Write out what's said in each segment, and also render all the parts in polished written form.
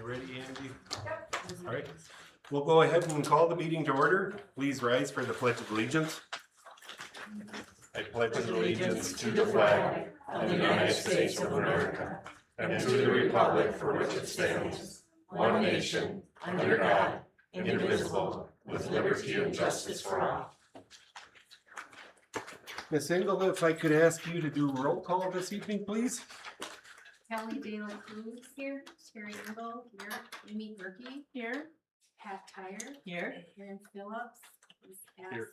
ready, Andy? Yep. All right. We'll go ahead and call the meeting to order. Please rise for the Pledge of Allegiance. I pledge allegiance to the flag of the United States of America and to the republic for which it stands, one nation, under God, indivisible, with liberty and justice for all. Ms. Engel, if I could ask you to do roll call this evening, please. Kelly Dalen Cruz here, Terry Engel here, Amy Gerke here, Pat Tyre here, Aaron Phillips is Here.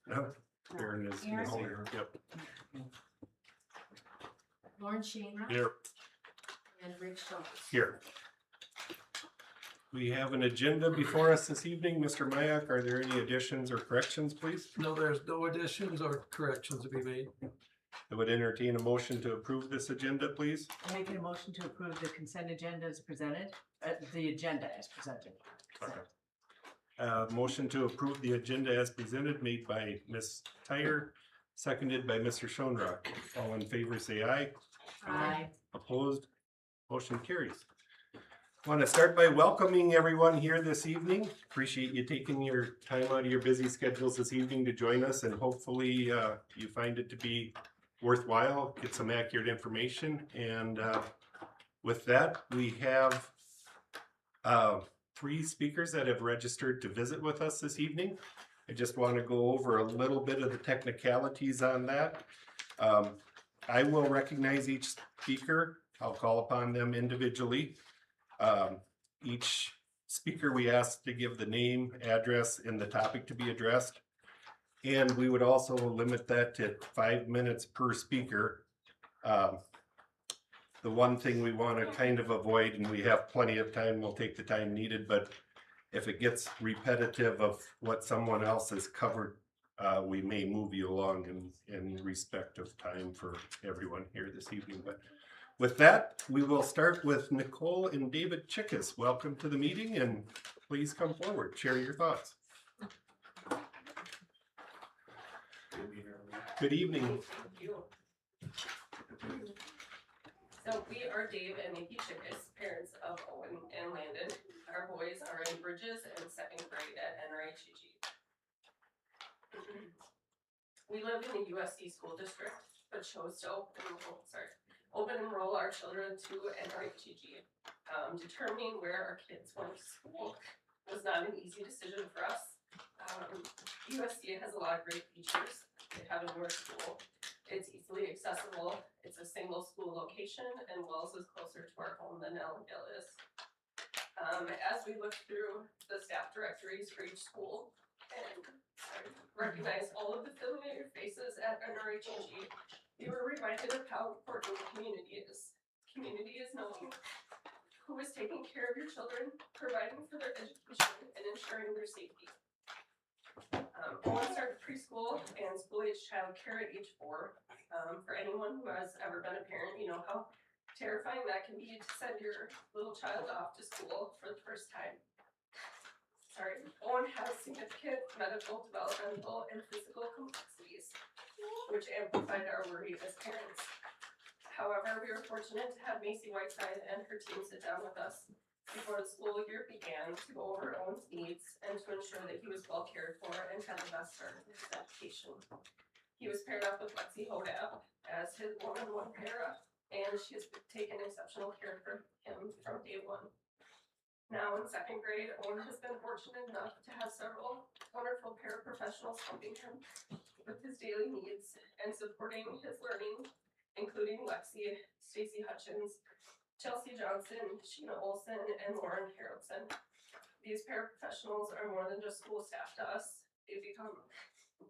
No, Aaron is missing. Yep. Lauren Shamrock Here. and Rick Schultz. Here. We have an agenda before us this evening. Mr. Mayak, are there any additions or corrections, please? No, there's no additions or corrections to be made. I would entertain a motion to approve this agenda, please. I'm making a motion to approve the consent agenda as presented, the agenda as presented. Motion to approve the agenda as presented made by Ms. Tyre, seconded by Mr. Schoenrock. All in favor say aye. Aye. Opposed? Motion carries. Want to start by welcoming everyone here this evening. Appreciate you taking your time out of your busy schedules this evening to join us, and hopefully you find it to be worthwhile, get some accurate information. And with that, we have 3 speakers that have registered to visit with us this evening. I just want to go over a little bit of the technicalities on that. I will recognize each speaker. I'll call upon them individually. Each speaker we ask to give the name, address, and the topic to be addressed. And we would also limit that to 5 minutes per speaker. The one thing we want to kind of avoid, and we have plenty of time, we'll take the time needed, but if it gets repetitive of what someone else has covered, we may move you along in respect of time for everyone here this evening. But with that, we will start with Nicole and David Chickus. Welcome to the meeting, and please come forward, share your thoughts. Good evening. Thank you. So we are Dave and Nikki Chickus, parents of Owen and Landon. Our boys are in Bridges and 2nd grade at NRHEG. We live in the USD school district, but chose to open enroll our children to NRHEG. Determining where our kids went to school was not an easy decision for us. USD has a lot of great features. They have a newer school. It's easily accessible. It's a single school location, and Wells is closer to our home than Ellendale is. As we look through the staff directories for each school and recognize all of the familiar faces at NRHEG, we were reminded of how important the community is. Community is knowing who is taking care of your children, providing for their education, and ensuring their safety. Owen started preschool and school-age child care at age 4. For anyone who has ever been a parent, you know how terrifying that can be to send your little child off to school for the first time. Owen has significant medical, developmental, and physical complexities, which amplified our worry as parents. However, we were fortunate to have Macy Whiteside and her team sit down with us before the school year began to go over Owen's needs and to ensure that he was well cared for and had the best start of his education. He was paired up with Lexi Hodab as his one-on-one para, and she has taken exceptional care for him from day 1. Now in 2nd grade, Owen has been fortunate enough to have several wonderful paraprofessionals helping him with his daily needs and supporting his learning, including Lexi, Stacy Hutchins, Chelsea Johnson, Sheena Olson, and Lauren Harrelson. These paraprofessionals are more than just school staff to us. They become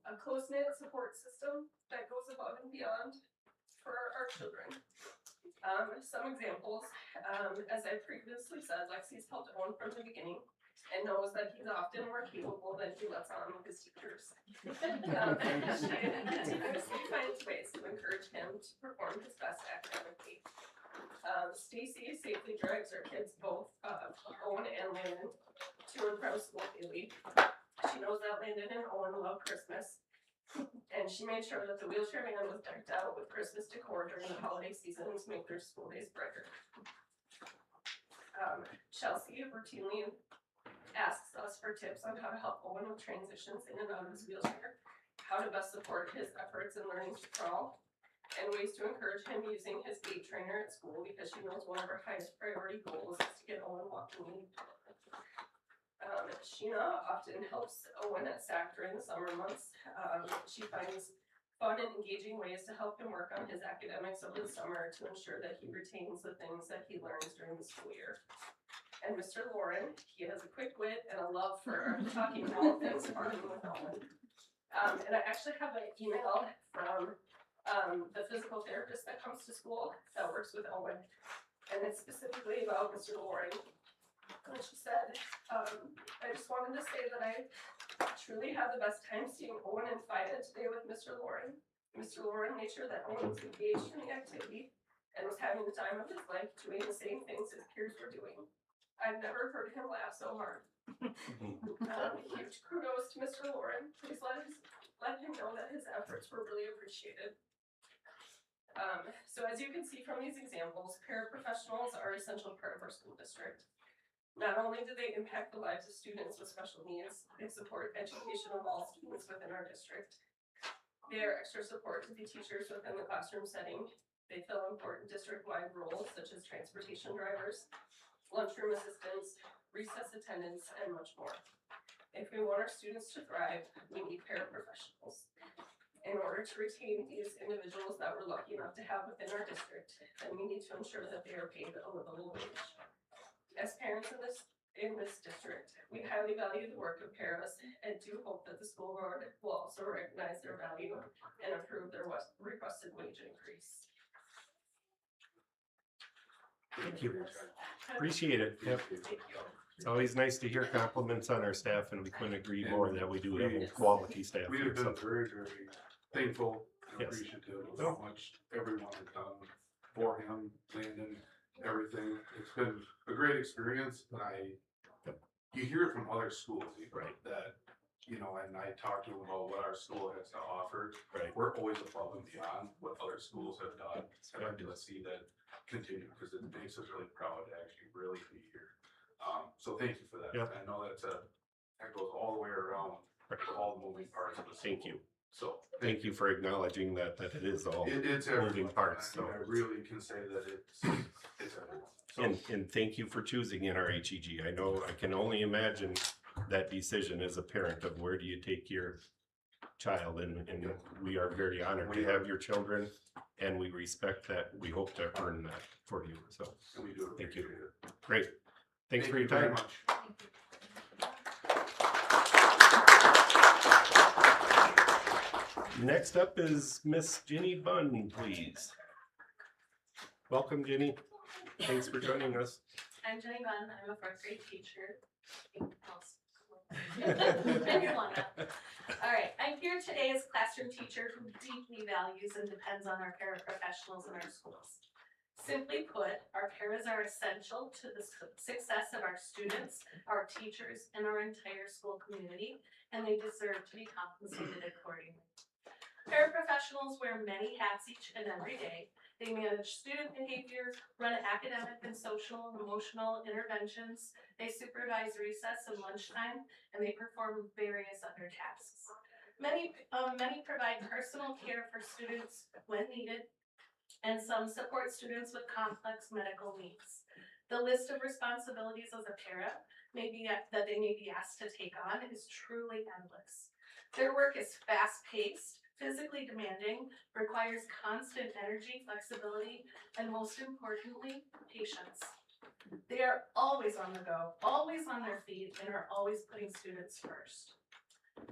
a close-knit support system that goes above and beyond for our children. Some examples, as I previously said, Lexi's helped Owen from the beginning and knows that he's often more capable than he lets on with his teachers. She continuously finds ways to encourage him to perform his best academically. Stacy safely drives our kids, both Owen and Landon, to and from school daily. She knows that Landon and Owen love Christmas, and she made sure that the wheelchair van was decked out with Christmas decor during the holiday season to make their school days brighter. Chelsea routinely asks us for tips on how to help Owen with transitions in and out of his wheelchair, how to best support his efforts in learning to crawl, and ways to encourage him using his gait trainer at school because she knows one of our highest priority goals is to get Owen walking independently. Sheena often helps Owen at SAC during the summer months. She finds fun and engaging ways to help him work on his academics over the summer to ensure that he retains the things that he learns during the school year. And Mr. Lauren, he has a quick wit and a love for talking all things farming with Owen. And I actually have an email from the physical therapist that comes to school that works with Owen. And it's specifically about Mr. Lauren. And she said, I just wanted to say that I truly had the best time seeing Owen and Fida today with Mr. Lauren. Mr. Lauren made sure that Owen was engaged in the activity and was having the time of his life doing the same things his peers were doing. I've never heard him laugh so hard. Huge kudos to Mr. Lauren. Please let him know that his efforts were really appreciated. So as you can see from these examples, paraprofessionals are an essential part of our school district. Not only do they impact the lives of students with special needs, they support education of all students within our district. They are extra support to the teachers within the classroom setting. They fill important district-wide roles such as transportation drivers, lunchroom assistants, recess attendants, and much more. If we want our students to thrive, we need paraprofessionals. In order to retain these individuals that we're lucky enough to have within our district, then we need to ensure that they are paid a livable wage. As parents in this district, we highly value the work of paras and do hope that the school board will also recognize their value and approve their requested wage increase. Thank you. Appreciate it. Yep. It's always nice to hear compliments on our staff, and we couldn't agree more that we do have a quality staff. We have been very, very thankful and Yes. appreciative of how much everyone has done for him, Landon, everything. It's been a great experience, but you hear it from other schools, Right. that, and I talked to them about what our school has to offer. Right. We're always above and beyond what other schools have done. And I'd like to see that continue because it makes us really proud to actually really be here. So thank you for that. Yeah. I know that goes all the way around all the moving parts of the school. Thank you. So Thank you for acknowledging that it is all. it's moving everyone. parts, I really can say that it's everyone. So, And thank you for choosing NRHEG. I know, I can only imagine that decision as a parent of where do you take your child, and we are very honored to have your children, and we respect that. We hope to earn that for you, so, and we do Thank you. appreciate it. great. Thanks for your Thank you time. very much. Next up is Miss Jenny Bunn, please. Welcome, Jenny. Thanks for joining us. I'm Jenny Bunn, I'm a fourth grade teacher. Alright, I'm here today as a classroom teacher who deeply values and depends on our paraprofessionals in our schools. Simply put, our paras are essential to the success of our students, our teachers, and our entire school community, and they deserve to be compensated accordingly. Paraprofessionals wear many hats each and every day. They manage student behavior, run academic and social and emotional interventions, they supervise recess and lunchtime, and they perform various other tasks. Many provide personal care for students when needed, and some support students with complex medical needs. The list of responsibilities as a para that they may be asked to take on is truly endless. Their work is fast-paced, physically demanding, requires constant energy, flexibility, and most importantly, patience. They are always on the go, always on their feet, and are always putting students first.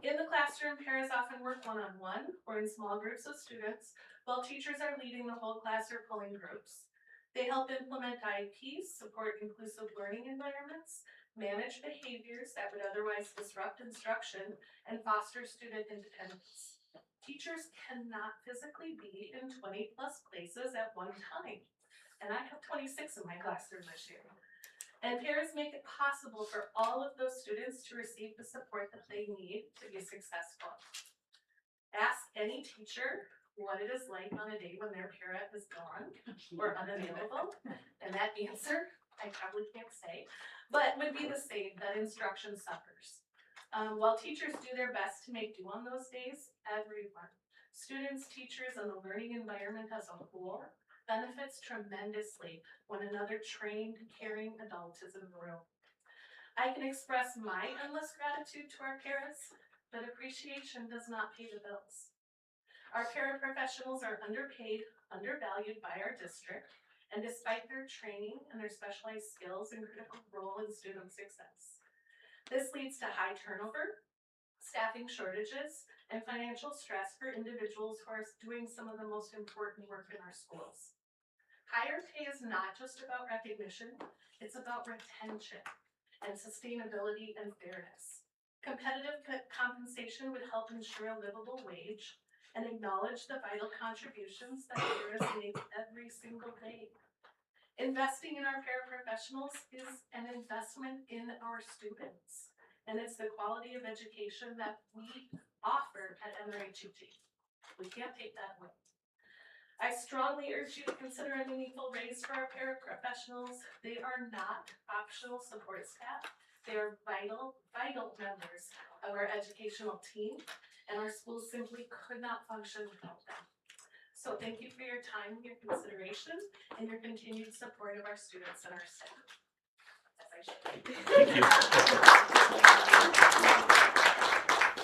In the classroom, paras often work one-on-one or in small groups of students, while teachers are leading the whole class or pulling groups. They help implement IEPs, support inclusive learning environments, manage behaviors that would otherwise disrupt instruction, and foster student independence. Teachers cannot physically be in 20+ places at one time, and I have 26 in my classroom this year. And paras make it possible for all of those students to receive the support that they need to be successful. Ask any teacher what it is like on a day when their para is gone or unavailable, and that answer I probably can't say, but would be the same, that instruction suffers. While teachers do their best to make do on those days, everyone, students, teachers, and the learning environment as a whole, benefits tremendously when another trained, caring adult is in the room. I can express my endless gratitude to our parents, but appreciation does not pay the bills. Our paraprofessionals are underpaid, undervalued by our district, and despite their training and their specialized skills and critical role in student success. This leads to high turnover, staffing shortages, and financial stress for individuals who are doing some of the most important work in our schools. Higher pay is not just about recognition, it's about retention and sustainability and fairness. Competitive compensation would help ensure a livable wage and acknowledge the vital contributions that parents make every single day. Investing in our paraprofessionals is an investment in our students, and it's the quality of education that we offer at NRHEG. We can't take that away. I strongly urge you to consider a meaningful raise for our paraprofessionals. They are not optional support staff. They are vital members of our educational team, and our schools simply could not function without them. So thank you for your time, your consideration, and your continued support of our students and our staff. As I should. Thank you.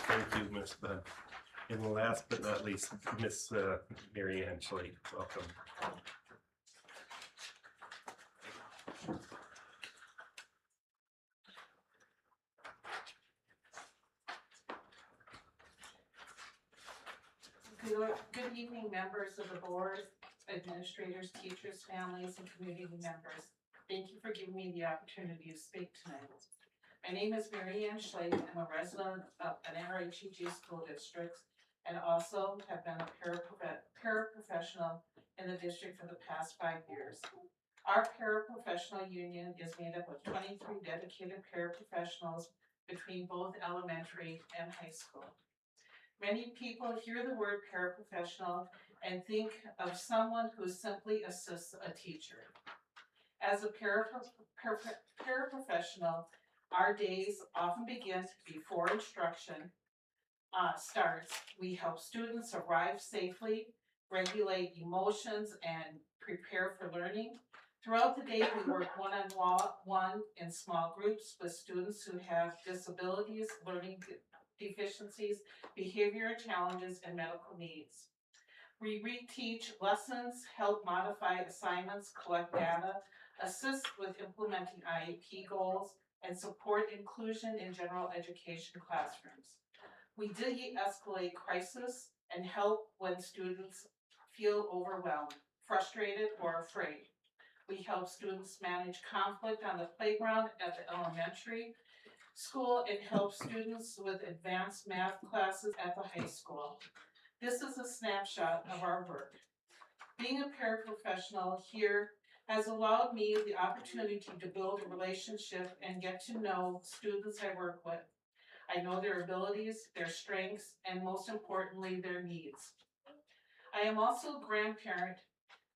Thank you, Ms. Bud. And last but not least, Miss Mary Ann Schley, welcome. Good evening, members of the board, administrators, teachers, families, and community members. Thank you for giving me the opportunity to speak tonight. My name is Mary Ann Schley. I'm a resident of an NRHEG school district and also have been a paraprofessional in the district for the past 5 years. Our paraprofessional union is made up of 23 dedicated paraprofessionals between both elementary and high school. Many people hear the word paraprofessional and think of someone who simply assists a teacher. As a paraprofessional, our days often begin before instruction starts. We help students arrive safely, regulate emotions, and prepare for learning. Throughout the day, we work one-on-one in small groups with students who have disabilities, learning deficiencies, behavioral challenges, and medical needs. We reteach lessons, help modify assignments, collect data, assist with implementing IEP goals, and support inclusion in general education classrooms. We de-escalate crisis and help when students feel overwhelmed, frustrated, or afraid. We help students manage conflict on the playground at the elementary school and help students with advanced math classes at the high school. This is a snapshot of our work. Being a paraprofessional here has allowed me the opportunity to build a relationship and get to know students I work with. I know their abilities, their strengths, and most importantly, their needs. I am also a grandparent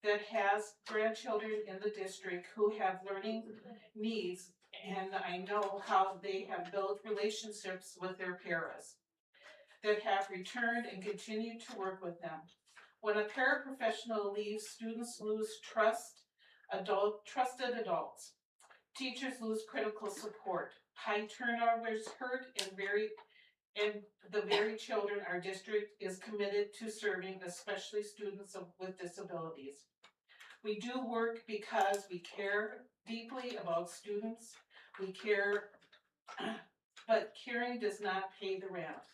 that has grandchildren in the district who have learning needs, and I know how they have built relationships with their parents that have returned and continue to work with them. When a paraprofessional leaves, students lose trusted adults. Teachers lose critical support. High turnovers hurt and the very children our district is committed to serving, especially students with disabilities. We do work because we care deeply about students. We care, but caring does not pay the rent.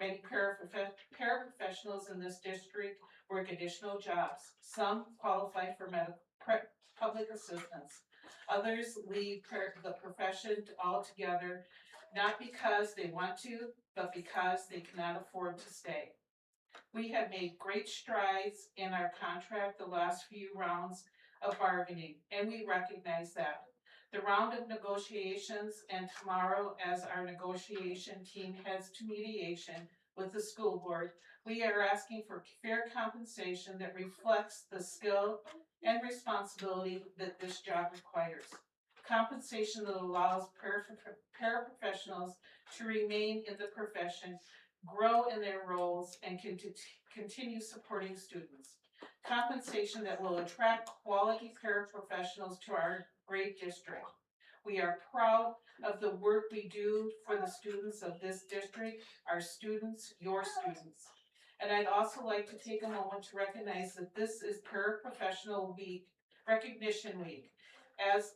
Many paraprofessionals in this district work additional jobs. Some qualify for public assistance. Others leave the profession altogether, not because they want to, but because they cannot afford to stay. We have made great strides in our contract the last few rounds of bargaining, and we recognize that. The round of negotiations and tomorrow as our negotiation team heads to mediation with the school board, we are asking for fair compensation that reflects the skill and responsibility that this job requires. compensation that allows paraprofessionals to remain in the profession, grow in their roles, and continue supporting students. Compensation that will attract quality paraprofessionals to our great district. We are proud of the work we do for the students of this district, our students, your students. And I'd also like to take a moment to recognize that this is Paraprofessional Week, Recognition Week, as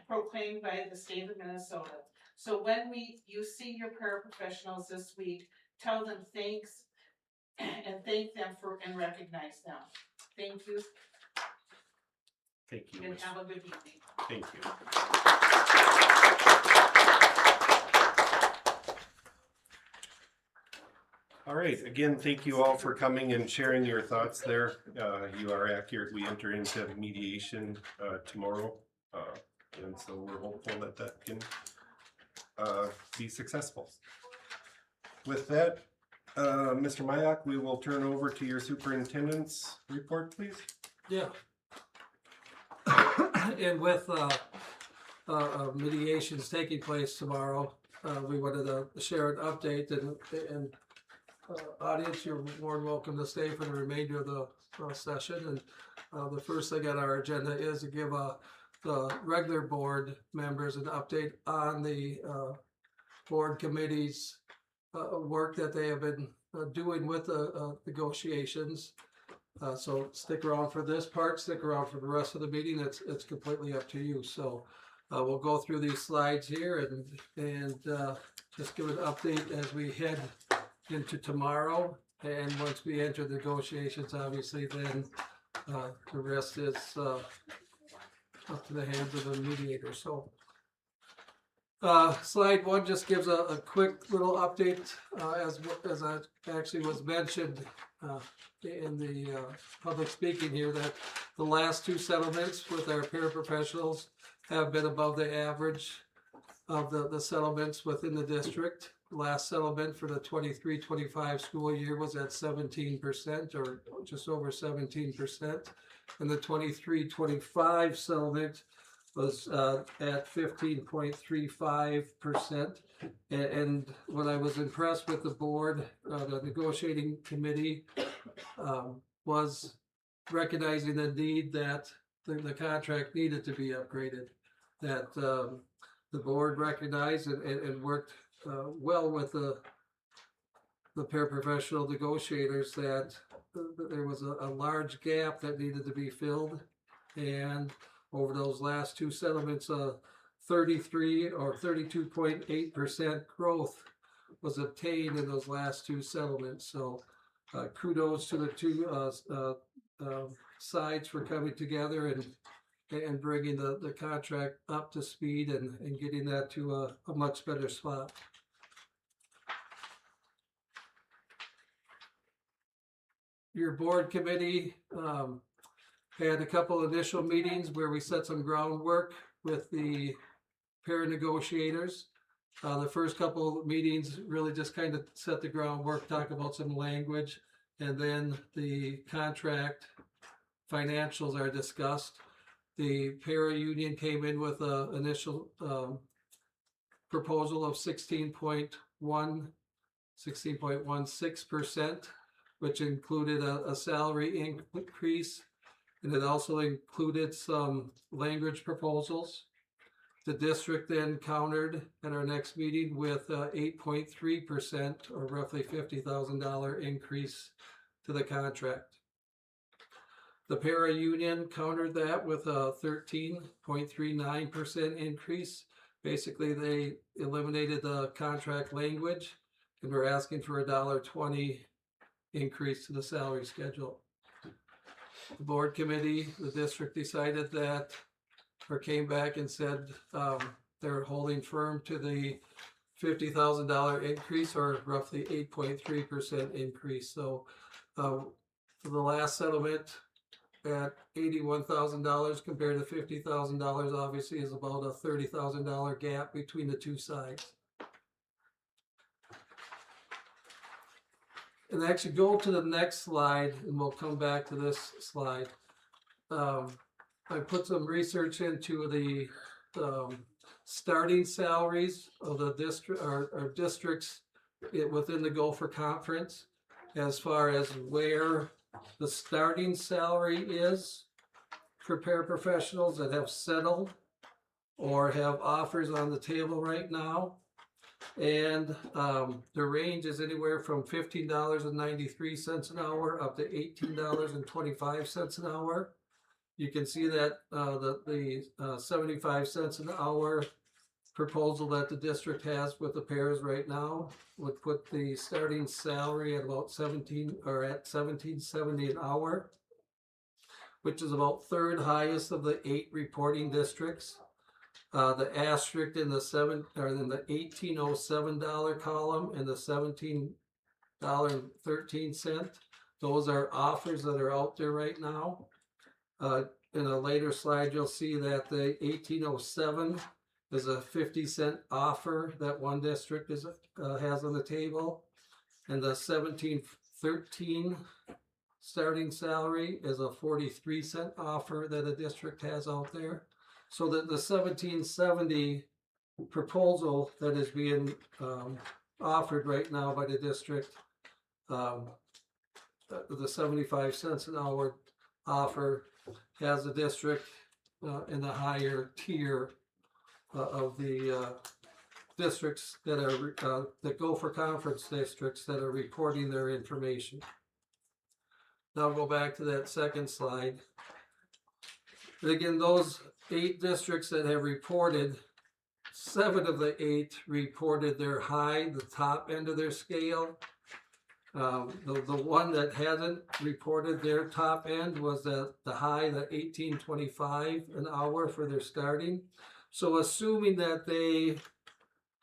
proclaimed by the state of Minnesota. So when you see your paraprofessionals this week, tell them thanks and thank them and recognize them. Thank you Thank you. and Miss. have a good evening. Thank you. All right, again, thank you all for coming and sharing your thoughts there. You are accurate. We enter into mediation tomorrow. And so we're hopeful that that can be successful. With that, Mr. Mayak, we will turn over to your superintendent's report, please. Yeah. And with mediations taking place tomorrow, we wanted to share an update and audience, you're more than welcome to stay for the remainder of the session. And the first thing on our agenda is to give the regular board members an update on the board committees work that they have been doing with the negotiations. So stick around for this part, stick around for the rest of the meeting. It's completely up to you. So we'll go through these slides here and just give an update as we head into tomorrow. And once we enter negotiations, obviously, then the rest is up to the hands of the mediator. So slide one just gives a quick little update as I actually was mentioned in the public speaking here, that the last two settlements with our paraprofessionals have been above the average of the settlements within the district. Last settlement for the 23-25 school year was at 17%, or just over 17%. And the 23-25 settlement was at 15.35%. And when I was impressed with the board, the negotiating committee was recognizing the need that the contract needed to be upgraded, that the board recognized and worked well with the paraprofessional negotiators, that there was a large gap that needed to be filled. And over those last two settlements, 33 or 32.8% growth was obtained in those last two settlements. So kudos to the two sides for coming together and bringing the contract up to speed and getting that to a much better spot. Your board committee had a couple initial meetings where we set some groundwork with the para negotiators. The first couple of meetings really just kind of set the groundwork, talk about some language, and then the contract financials are discussed. The para union came in with an initial proposal of 16.16%, which included a salary increase, and it also included some language proposals. The district then countered at our next meeting with 8.3%, or roughly $50,000 increase to the contract. The para union countered that with a 13.39% increase. Basically, they eliminated the contract language and were asking for $1.20 increase to the salary schedule. The board committee, the district decided that, or came back and said they're holding firm to the $50,000 increase, or roughly 8.3% increase. So for the last settlement at $81,000 compared to $50,000, obviously is about a $30,000 gap between the two sides. And actually go to the next slide, and we'll come back to this slide. I put some research into the starting salaries of the district, or districts within the Gopher Conference, as far as where the starting salary is for paraprofessionals that have settled or have offers on the table right now. And the range is anywhere from $15.93 an hour up to $18.25 an hour. You can see that the 75 cents an hour proposal that the district has with the pairs right now would put the starting salary at about $17.70 an hour, which is about third highest of the 8 reporting districts. The asterisk in the $18.07 column and the $17.13. Those are offers that are out there right now. In a later slide, you'll see that the 1807 is a 50-cent offer that one district has on the table, and the 1713 starting salary is a 43-cent offer that a district has out there. So that the 1770 proposal that is being offered right now by the district, the 75 cents an hour offer, has the district in the higher tier of the districts that are that go for conference districts that are reporting their information. Now go back to that second slide. And again, those 8 districts that have reported, 7 of the 8 reported their high, the top end of their scale. The one that hasn't reported their top end was the high, the $18.25 an hour for their starting. So assuming that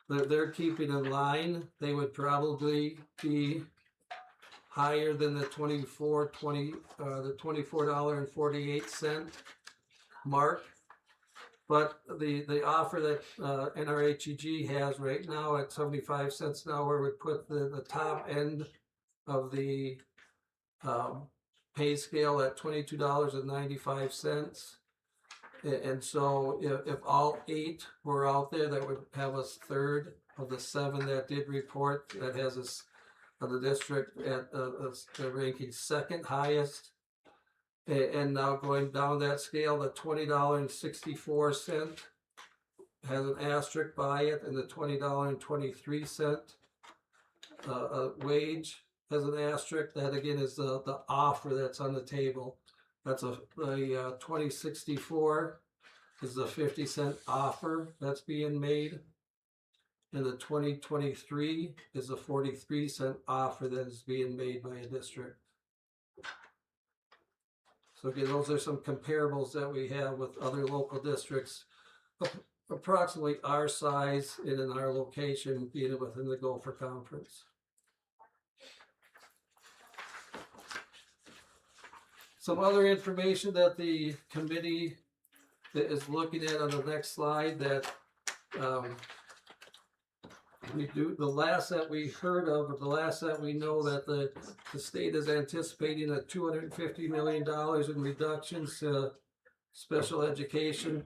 they're keeping in line, they would probably be higher than the $24.48 mark. But the offer that NRHEG has right now at 75 cents an hour would put the top end of the pay scale at $22.95. And so if all 8 were out there, that would have us third of the 7 that did report. That has us the district at the ranking second highest. And now going down that scale, the $20.64 has an asterisk by it, and the $20.23 wage has an asterisk. That again is the offer that's on the table. That's the 2064 is the 50-cent offer that's being made, and the 2023 is a 43-cent offer that is being made by a district. So again, those are some comparables that we have with other local districts, approximately our size and in our location, being within the Gopher Conference. Some other information that the committee is looking at on the next slide that the last that we heard of, or the last that we know, that the state is anticipating a $250 million in reductions to special education.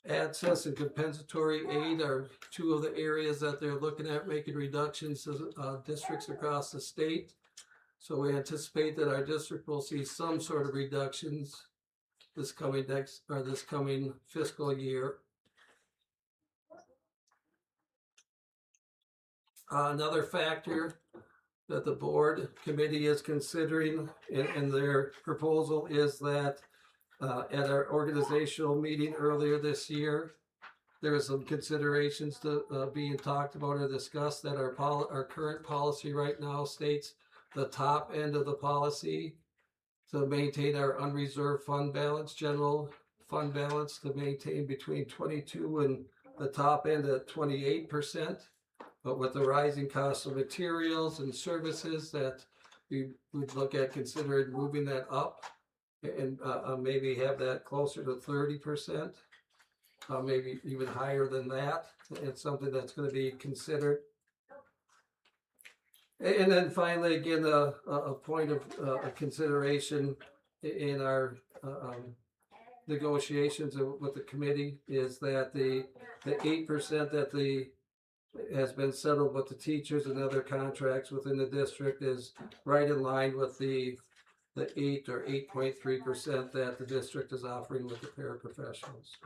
Access and compensatory aid are 2 of the areas that they're looking at making reductions to districts across the state. So we anticipate that our district will see some sort of reductions this coming fiscal year. Another factor that the board committee is considering in their proposal is that at our organizational meeting earlier this year, there was some considerations to being talked about or discussed that our current policy right now states the top end of the policy to maintain our unreserved fund balance, general fund balance, to maintain between 22 and the top end at 28%. But with the rising cost of materials and services, that we would look at considering moving that up and maybe have that closer to 30%, maybe even higher than that. It's something that's going to be considered. And then finally, again, a point of consideration in our negotiations with the committee is that the 8% that has been settled with the teachers and other contracts within the district is right in line with the 8 or 8.3% that the district is offering with the paraprofessionals.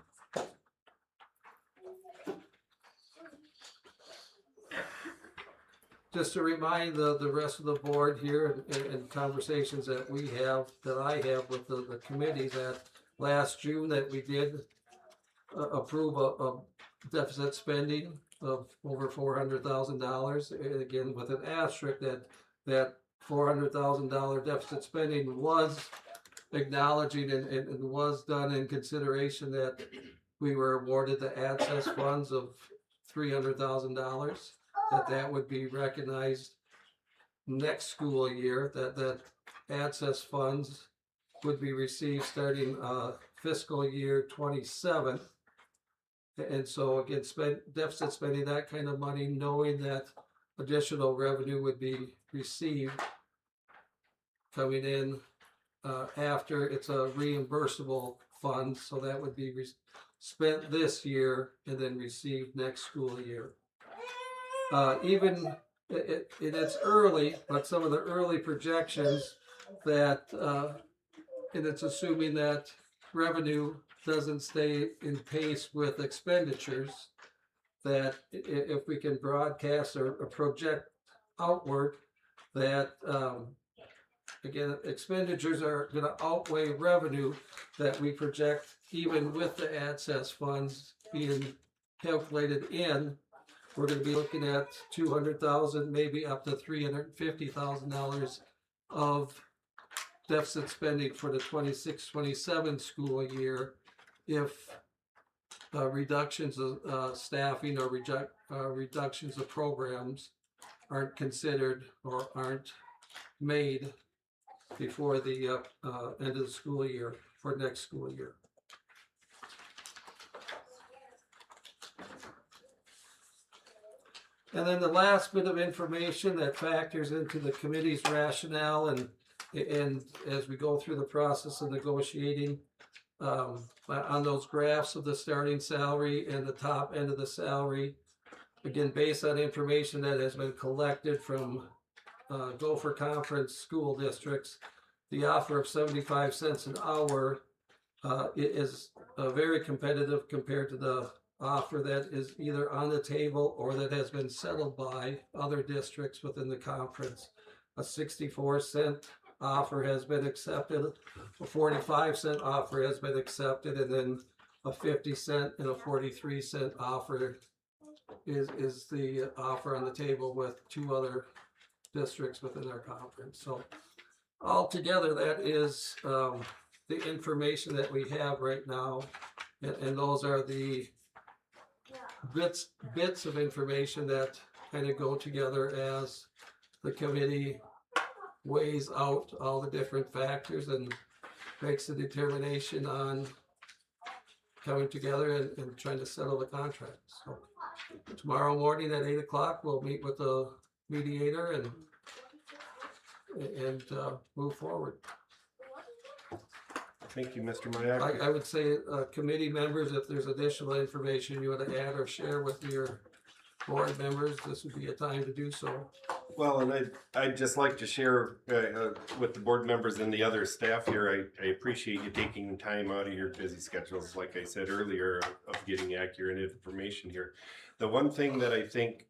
Just to remind the rest of the board here and conversations that I have with the committee, that last June that we did approve a deficit spending of over $400,000. And again, with an asterisk that $400,000 deficit spending was acknowledging and was done in consideration that we were awarded the access funds of $300,000, that would be recognized next school year, that access funds would be received starting fiscal year 27. And so again, deficit spending that kind of money, knowing that additional revenue would be received coming in after it's a reimbursable fund, so that would be spent this year and then received next school year. Even it's early, but some of the early projections that, and it's assuming that revenue doesn't stay in pace with expenditures, that if we can broadcast or project outward, that again, expenditures are going to outweigh revenue, that we project even with the access funds being calculated in, we're going to be looking at $200,000, maybe up to $350,000 of deficit spending for the 26-27 school year if reductions of staffing or reductions of programs aren't considered or aren't made before the end of the school year for next school year. And then the last bit of information that factors into the committee's rationale and as we go through the process of negotiating, on those graphs of the starting salary and the top end of the salary, again, based on information that has been collected from Gopher Conference school districts, the offer of 75 cents an hour is very competitive compared to the offer that is either on the table or that has been settled by other districts within the conference. A 64-cent offer has been accepted, a 45-cent offer has been accepted, and then a 50-cent and a 43-cent offer is the offer on the table with two other districts within our conference. So altogether, that is the information that we have right now, and those are the bits of information that kind of go together as the committee weighs out all the different factors and makes a determination on coming together and trying to settle the contract. So tomorrow morning at 8 o'clock, we'll meet with the mediator and move forward. Thank you, Mr. Mayak. I would say, committee members, if there's additional information you want to add or share with your board members, this would be a time to do so. Well, and I'd just like to share with the board members and the other staff here, I appreciate you taking time out of your busy schedules, like I said earlier, of getting accurate information here. The one thing that I think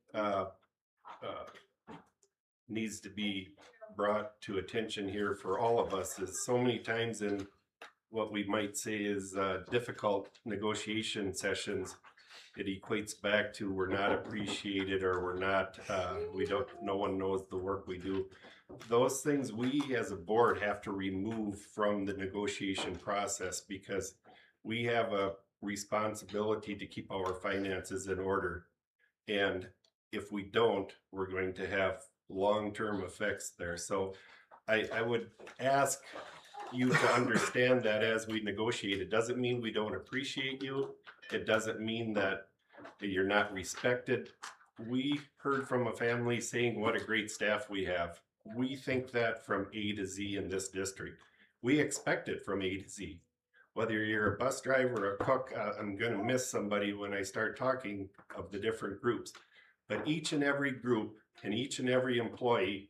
needs to be brought to attention here for all of us is so many times in what we might say is difficult negotiation sessions, it equates back to we're not appreciated or we're not, no one knows the work we do. Those things we as a board have to remove from the negotiation process because we have a responsibility to keep our finances in order. And if we don't, we're going to have long-term effects there. So I would ask you to understand that as we negotiate. It doesn't mean we don't appreciate you. It doesn't mean that you're not respected. We heard from a family saying what a great staff we have. We think that from A to Z in this district. We expect it from A to Z. whether you're a bus driver, a cook, I'm gonna miss somebody when I start talking of the different groups. But each and every group and each and every employee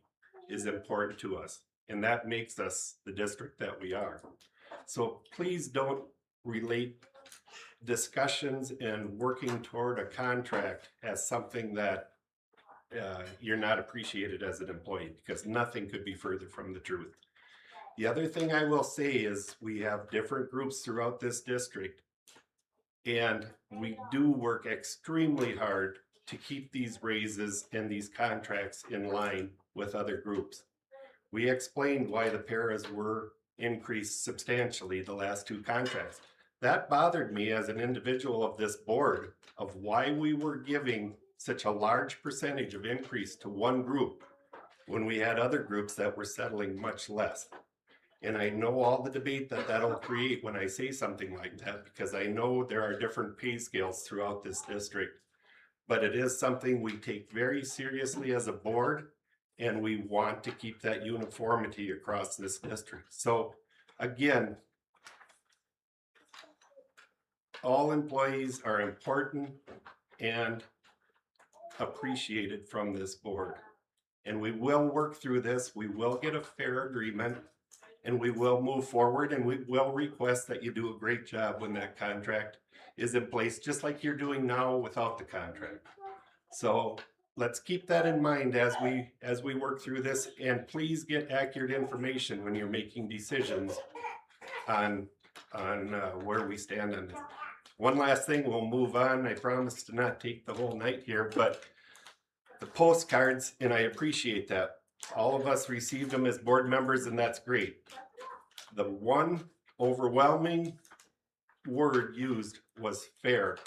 is important to us. And that makes us the district that we are. So please don't relate discussions and working toward a contract as something that you're not appreciated as an employee, because nothing could be further from the truth. The other thing I will say is we have different groups throughout this district, and we do work extremely hard to keep these raises and these contracts in line with other groups. We explained why the paras were increased substantially the last two contracts. That bothered me as an individual of this board of why we were giving such a large percentage of increase to one group when we had other groups that were settling much less. And I know all the debate that that'll create when I say something like that, because I know there are different pay scales throughout this district. But it is something we take very seriously as a board, and we want to keep that uniformity across this district. So again, all employees are important and appreciated from this board. And we will work through this. We will get a fair agreement, and we will move forward, and we will request that you do a great job when that contract is in place, just like you're doing now without the contract. So let's keep that in mind as we work through this, and please get accurate information when you're making decisions on where we stand on this. One last thing, we'll move on. I promise to not take the whole night here, but the postcards, and I appreciate that. All of us received them as board members, and that's great. The one overwhelming word used was fair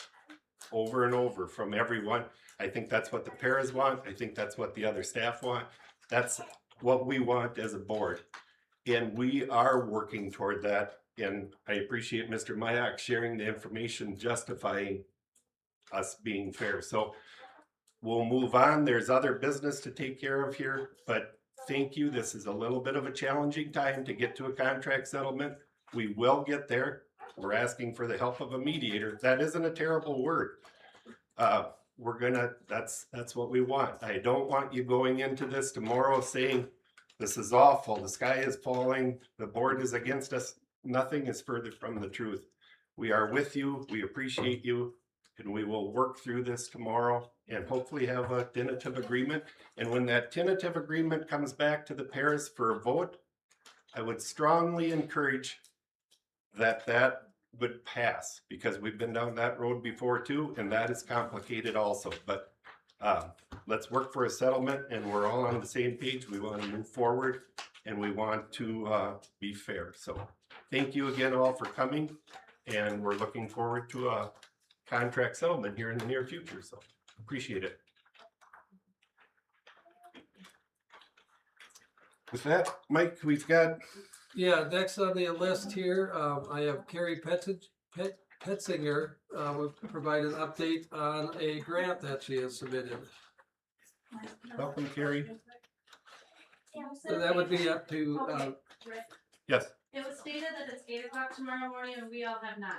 over and over from everyone. I think that's what the paras want. I think that's what the other staff want. That's what we want as a board. And we are working toward that. And I appreciate Mr. Mayak sharing the information justifying us being fair. So we'll move on. There's other business to take care of here, but thank you. This is a little bit of a challenging time to get to a contract settlement. We will get there. We're asking for the help of a mediator. That isn't a terrible word. That's what we want. I don't want you going into this tomorrow saying, this is awful, the sky is falling, the board is against us. Nothing is further from the truth. We are with you, we appreciate you, and we will work through this tomorrow and hopefully have a tentative agreement. And when that tentative agreement comes back to the paras for a vote, I would strongly encourage that would pass, because we've been down that road before too, and that is complicated also. But let's work for a settlement, and we're all on the same page. We want to move forward, and we want to be fair. So thank you again all for coming, and we're looking forward to a contract settlement here in the near future. So appreciate it. With that, Mike, we've got Yeah, next on the list here, I have Carrie Petzinger, will provide an update on a grant that she has submitted. welcome, Carrie. So that would be up to, Yes. It was stated that it's 8 o'clock tomorrow morning and we all have 9.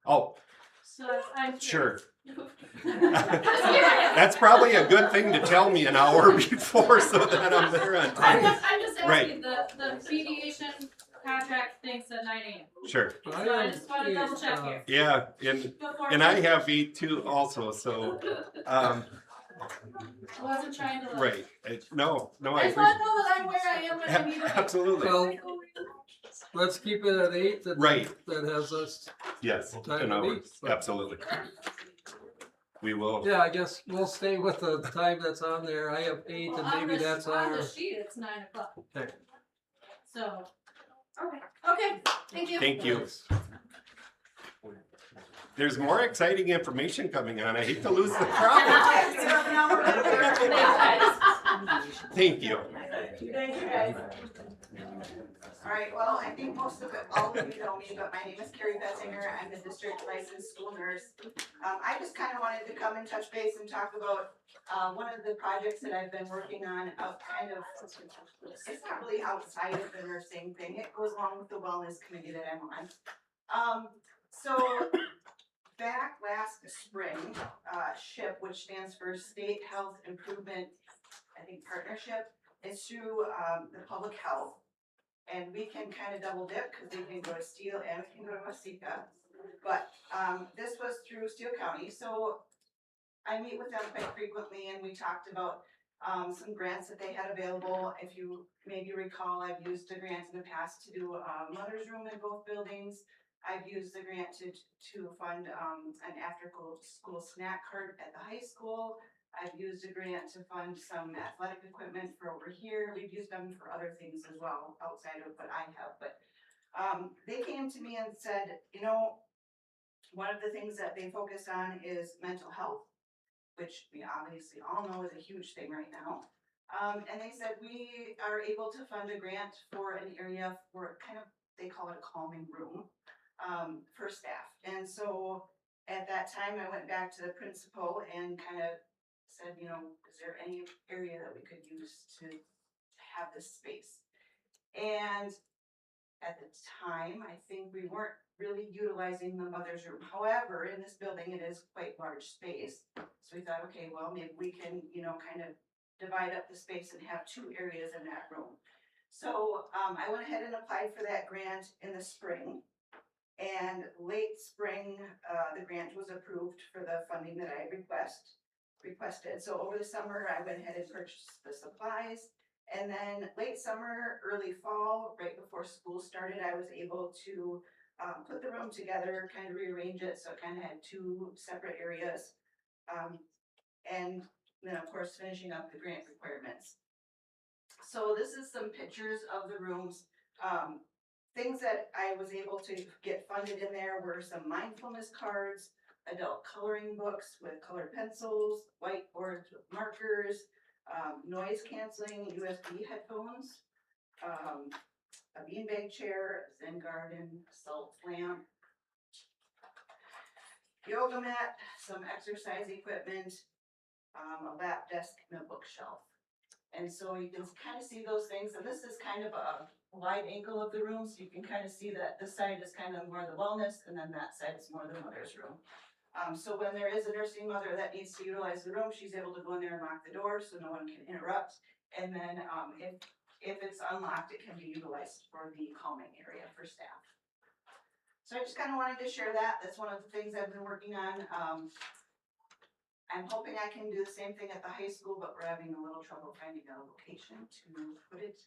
Oh, So I'm sure. That's probably a good thing to tell me an hour before so that I'm there on time. I'm just Right. asking, the mediation contract thinks at 9 a.m. Sure. So I just want to double check here. Yeah, Before and I have 8 too also, so, I wasn't trying to. right. No, I I just want to know that I'm where I am when I need to be. absolutely. well, let's keep it at 8. Right. That has us, Yes, Time an to hour, meet. absolutely. We will, yeah, I guess we'll stay with the time that's on there. I have 8 Well, and maybe that's on our, the sheet, it's 9 o'clock. Okay. So, okay, thank you. thank you. There's more exciting information coming on. I hate to lose the crowd. Thank you. Thank you, guys. All right, well, I think most of it, all of you know me, but my name is Carrie Betzinger. I'm the district licensed school nurse. I just kind of wanted to come and touch base and talk about one of the projects that I've been working on, it's not really outside of the nursing thing. It goes along with the wellness committee that I'm on. So back last spring, SHIP, which stands for State Health Improvement, I think Partnership, is through, the public health. And we can kind of double dip because we can go to Steele and we can go to Wasika. But, this was through Steele County, so I meet with them quite frequently and we talked about, some grants that they had available. If you maybe recall, I've used a grant in the past to do a mother's room in both buildings. I've used the grant to fund, an after-school snack cart at the high school. I've used a grant to fund some athletic equipment for over here. We've used them for other things as well, outside of what I have, but, they came to me and said, you know, one of the things that they focus on is mental health, which we obviously all know is a huge thing right now. And they said we are able to fund a grant for an area for kind of, they call it a calming room, for staff. And so at that time, I went back to the principal and kind of said, you know, is there any area that we could use to have this space? And at the time, I think we weren't really utilizing the mother's room. However, in this building, it is quite large space. So we thought, okay, well, maybe we can, you know, kind of divide up the space and have 2 areas in that room. So, I went ahead and applied for that grant in the spring. And late spring, the grant was approved for the funding that I requested. So over the summer, I went ahead and purchased the supplies. And then late summer, early fall, right before school started, I was able to put the room together, kind of rearrange it, so it kind of had 2 separate areas. And then of course, finishing up the grant requirements. So this is some pictures of the rooms. Things that I was able to get funded in there were some mindfulness cards, adult coloring books with colored pencils, whiteboards with markers, noise canceling USB headphones, a beanbag chair, a Zen garden, a salt lamp, yoga mat, some exercise equipment, a lap desk, and a bookshelf. And so you can kind of see those things, and this is kind of a wide angle of the room, so you can kind of see that this side is kind of more the wellness, and then that side is more the mother's room. So when there is a nursing mother that needs to utilize the room, she's able to go in there and lock the door so no one can interrupt. And then if it's unlocked, it can be utilized for the calming area for staff. So I just kind of wanted to share that. That's one of the things I've been working on. I'm hoping I can do the same thing at the high school, but we're having a little trouble finding a location to put it.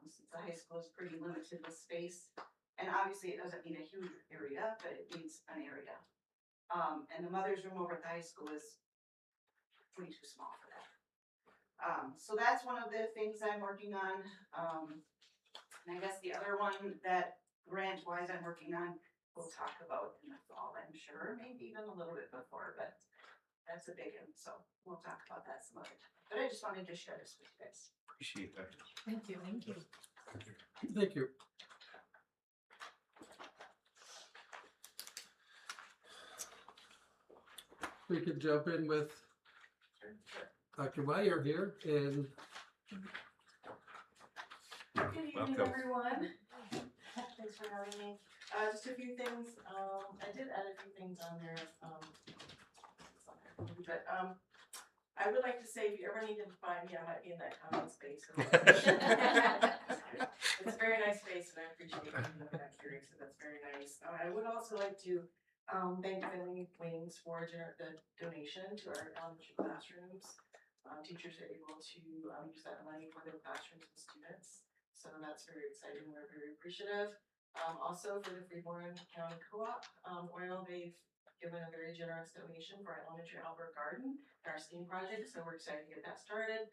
Since the high school is pretty limited with space. And obviously it doesn't need a huge area, but it needs an area. And the mother's room over at the high school is way too small for that. So that's one of the things I'm working on. And I guess the other one that grant-wise I'm working on, we'll talk about in the fall, I'm sure, maybe even a little bit before, but that's a big one, so we'll talk about that some other time. But I just wanted to share this with you guys. Appreciate that. Thank you. Thank you. Thank you. We could jump in with Dr. Meyer here and Good evening, Welcome. everyone. Thanks for having me. Just a few things. I did add a few things on there. But I would like to say, if you ever need to find me, I might be in that common space. It's a very nice space, and I appreciate you that curious, so that's very nice. I would also like to thank Finley Wings for the donation to our elementary classrooms. Teachers are able to use that money for their classrooms and students, so that's very exciting. We're very appreciative. Also for the Freeborn County Co-op oil, they've given a very generous donation for our elementary outdoor garden and our STEAM project, so we're excited to get that started.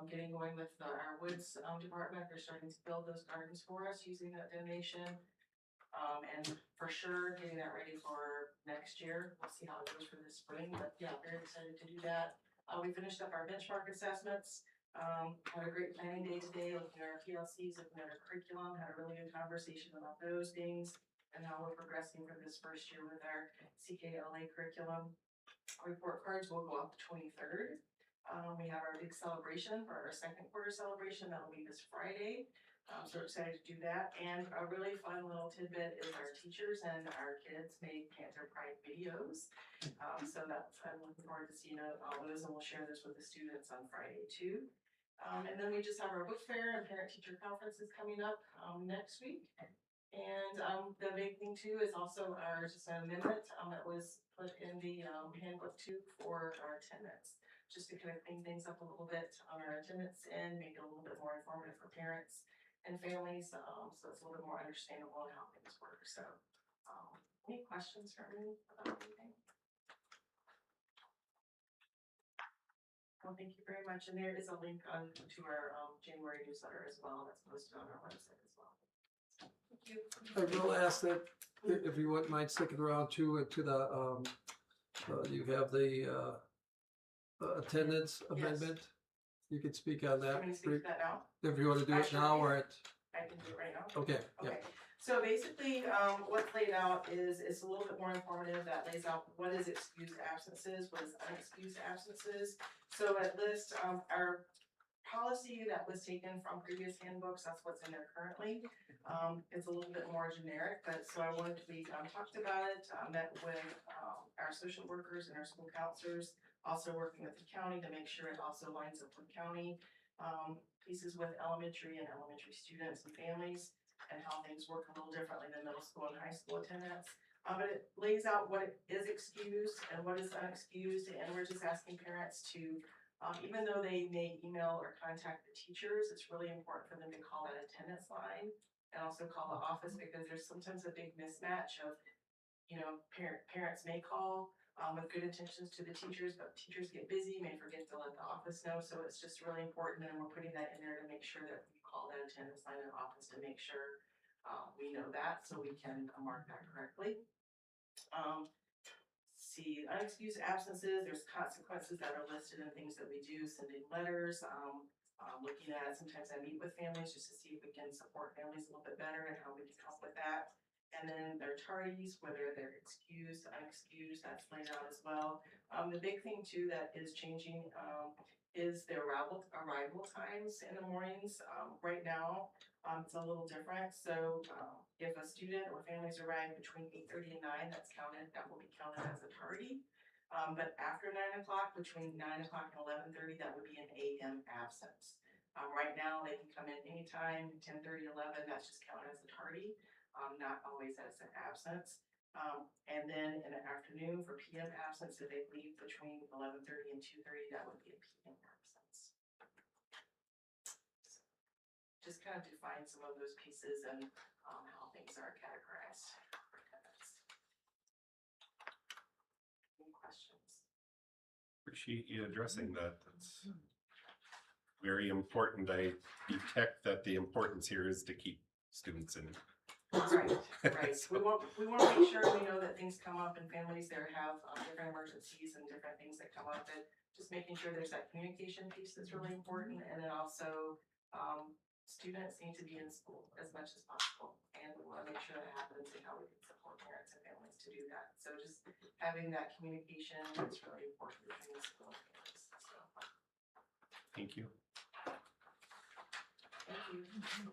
Getting going with our woods department, they're starting to build those gardens for us using that donation. And for sure getting that ready for next year. We'll see how it goes for this spring, but yeah, very excited to do that. We finished up our benchmark assessments. Had a great planning day today, looking at our PLCs, looking at our curriculum, had a really good conversation about those things and how we're progressing for this first year with our CKLA curriculum. Report cards will go up the 23rd. We have our big celebration for our second quarter celebration. That'll be this Friday. So we're excited to do that. And a really fun little tidbit is our teachers and our kids made Panther Pride videos. So that's, I'm looking forward to seeing all those, and we'll share this with the students on Friday too. And then we just have our book fair and parent teacher conferences coming up next week. And the big thing too is also our just an amendment that was put in the handbook too for our attendance, just to kind of clean things up a little bit on our attendance and make it a little bit more informative for parents and families, so it's a little bit more understandable on how things work. So, any questions for me about anything? Well, thank you very much. And there is a link on to our January newsletter as well. That's posted on our website as well. Thank you. I will ask that if you wouldn't mind sticking around too, to the, you have the, attendance Yes. amendment. You could speak on that. Want me to speak to that now? If you want to do it now or at, I can do it right now. okay, yeah. Okay, so basically, what's laid out is, it's a little bit more informative, that lays out what is excused absences, what is unexcused absences. So it lists, our policy that was taken from previous handbooks, that's what's in there currently. It's a little bit more generic, but so I wanted to be, talked about it, met with, our social workers and our school counselors, also working with the county to make sure it also lines up with county, pieces with elementary students and families, and how things work a little differently than middle school and high school attendance. But it lays out what is excused and what is unexcused, and we're just asking parents to, even though they may email or contact the teachers, it's really important for them to call that attendance line and also call the office, because there's sometimes a big mismatch of, parents may call with good intentions to the teachers, but teachers get busy, may forget to let the office know. So it's just really important, and we're putting that in there to make sure that we call that attendance line in the office to make sure we know that, so we can mark that correctly. See, unexcused absences, there's consequences that are listed in things that we do, sending letters, looking at, sometimes I meet with families just to see if we can support families a little bit better and how we can help with that. And then their tardies, whether they're excused, unexcused, that's laid out as well. The big thing too that is changing is the arrival times in the mornings. Right now, it's a little different. So if a student or families arrive between 8:30 and 9, that will be counted as a tardy. But after 9 o'clock, between 9 o'clock and 11:30, that would be an AM absence. Right now, they can come in anytime, 10:30, 11, that's just counted as a tardy. Not always as an absence. And then in the afternoon for PM absence, if they leave between 11:30 and 2:30, that would be a PM absence. Just kind of define some of those pieces and how things are categorized. Any questions? Appreciate you addressing that. That's very important. I detect that the importance here is to keep students in. Right. We want to make sure we know that things come up, and families there have different emergencies and different things that come up, and just making sure there's that communication piece that's really important. And then also, students need to be in school as much as possible, and we want to make sure that happens and how we can support parents and families to do that. So just having that communication is really important between the school and families. So, Thank you. thank you.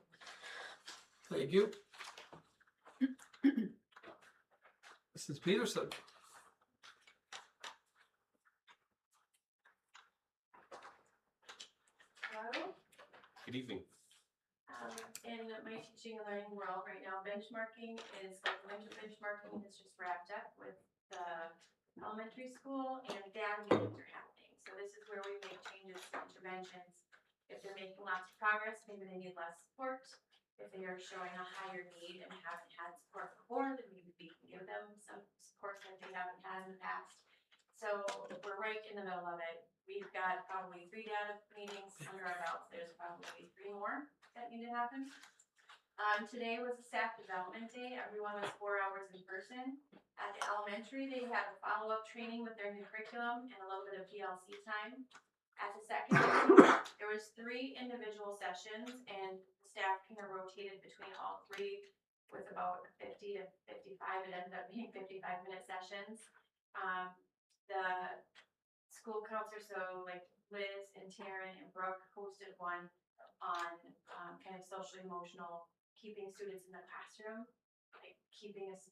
Thank you. Mrs. Peterson. Hello. Good evening. In my teaching and learning world right now, benchmarking is, like winter benchmarking is just wrapped up with the elementary school, and band meetings are happening. So this is where we make changes, interventions. If they're making lots of progress, maybe they need less support. If they are showing a higher need and haven't had support before, then we can give them some support that they haven't had in the past. So we're right in the middle of it. We've got probably 3 data meetings under our belts. There's probably 3 more that need to happen. Today was a staff development day. Everyone was 4 hours in person. At the elementary, they had a follow-up training with their new curriculum and a little bit of PLC time. At the secondary, there was 3 individual sessions, and the staff kind of rotated between all 3 with about 50 to 55. It ended up being 55-minute sessions. The school counselor, so like Liz and Taryn and Brooke hosted one. on, kind of social emotional, keeping students in the classroom, like keeping us,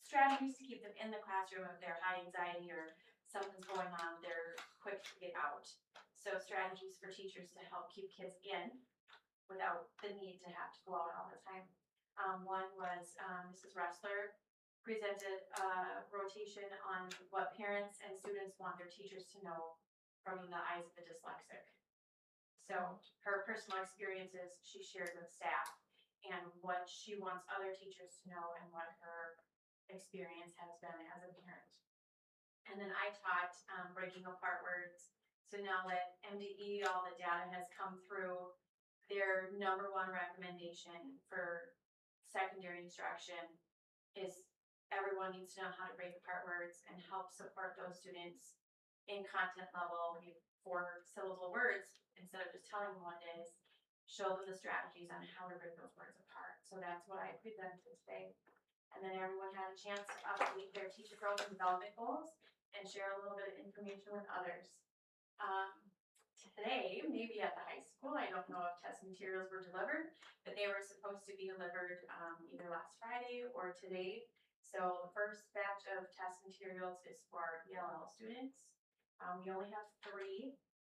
strategies to keep them in the classroom if they're high anxiety or something's going on, they're quick to get out. So strategies for teachers to help keep kids in without the need to have to go out all the time. One was Mrs. Ressler presented a rotation on what parents and students want their teachers to know from the eyes of the dyslexic. So her personal experiences she shared with staff and what she wants other teachers to know and what her experience has been as a parent. And then I taught breaking apart words. So now that MDE, all the data has come through, their number one recommendation for secondary instruction is everyone needs to know how to break apart words and help support those students in content level. We have 4 syllable words instead of just telling them what it is, show them the strategies on how to break those words apart. So that's what I presented today. And then everyone had a chance to update their teacher growth and development goals and share a little bit of information with others. Today, maybe at the high school, I don't know if test materials were delivered, but they were supposed to be delivered either last Friday or today. So the first batch of test materials is for ELL students. We only have 3,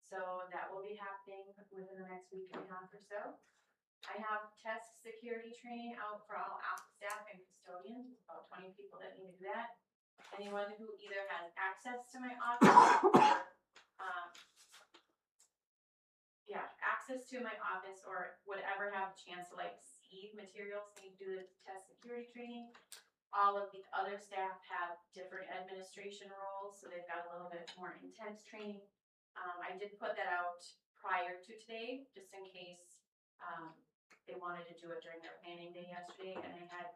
so that will be happening within the next week and a half or so. I have test security training out for all office staff and custodians, about 20 people that need to do that. Anyone who either has access to my office or access to my office or would ever have a chance to see materials need to do the test security training. All of the other staff have different administration roles, so they've got a little bit more intense training. I did put that out prior to today, just in case they wanted to do it during their planning day yesterday, and I had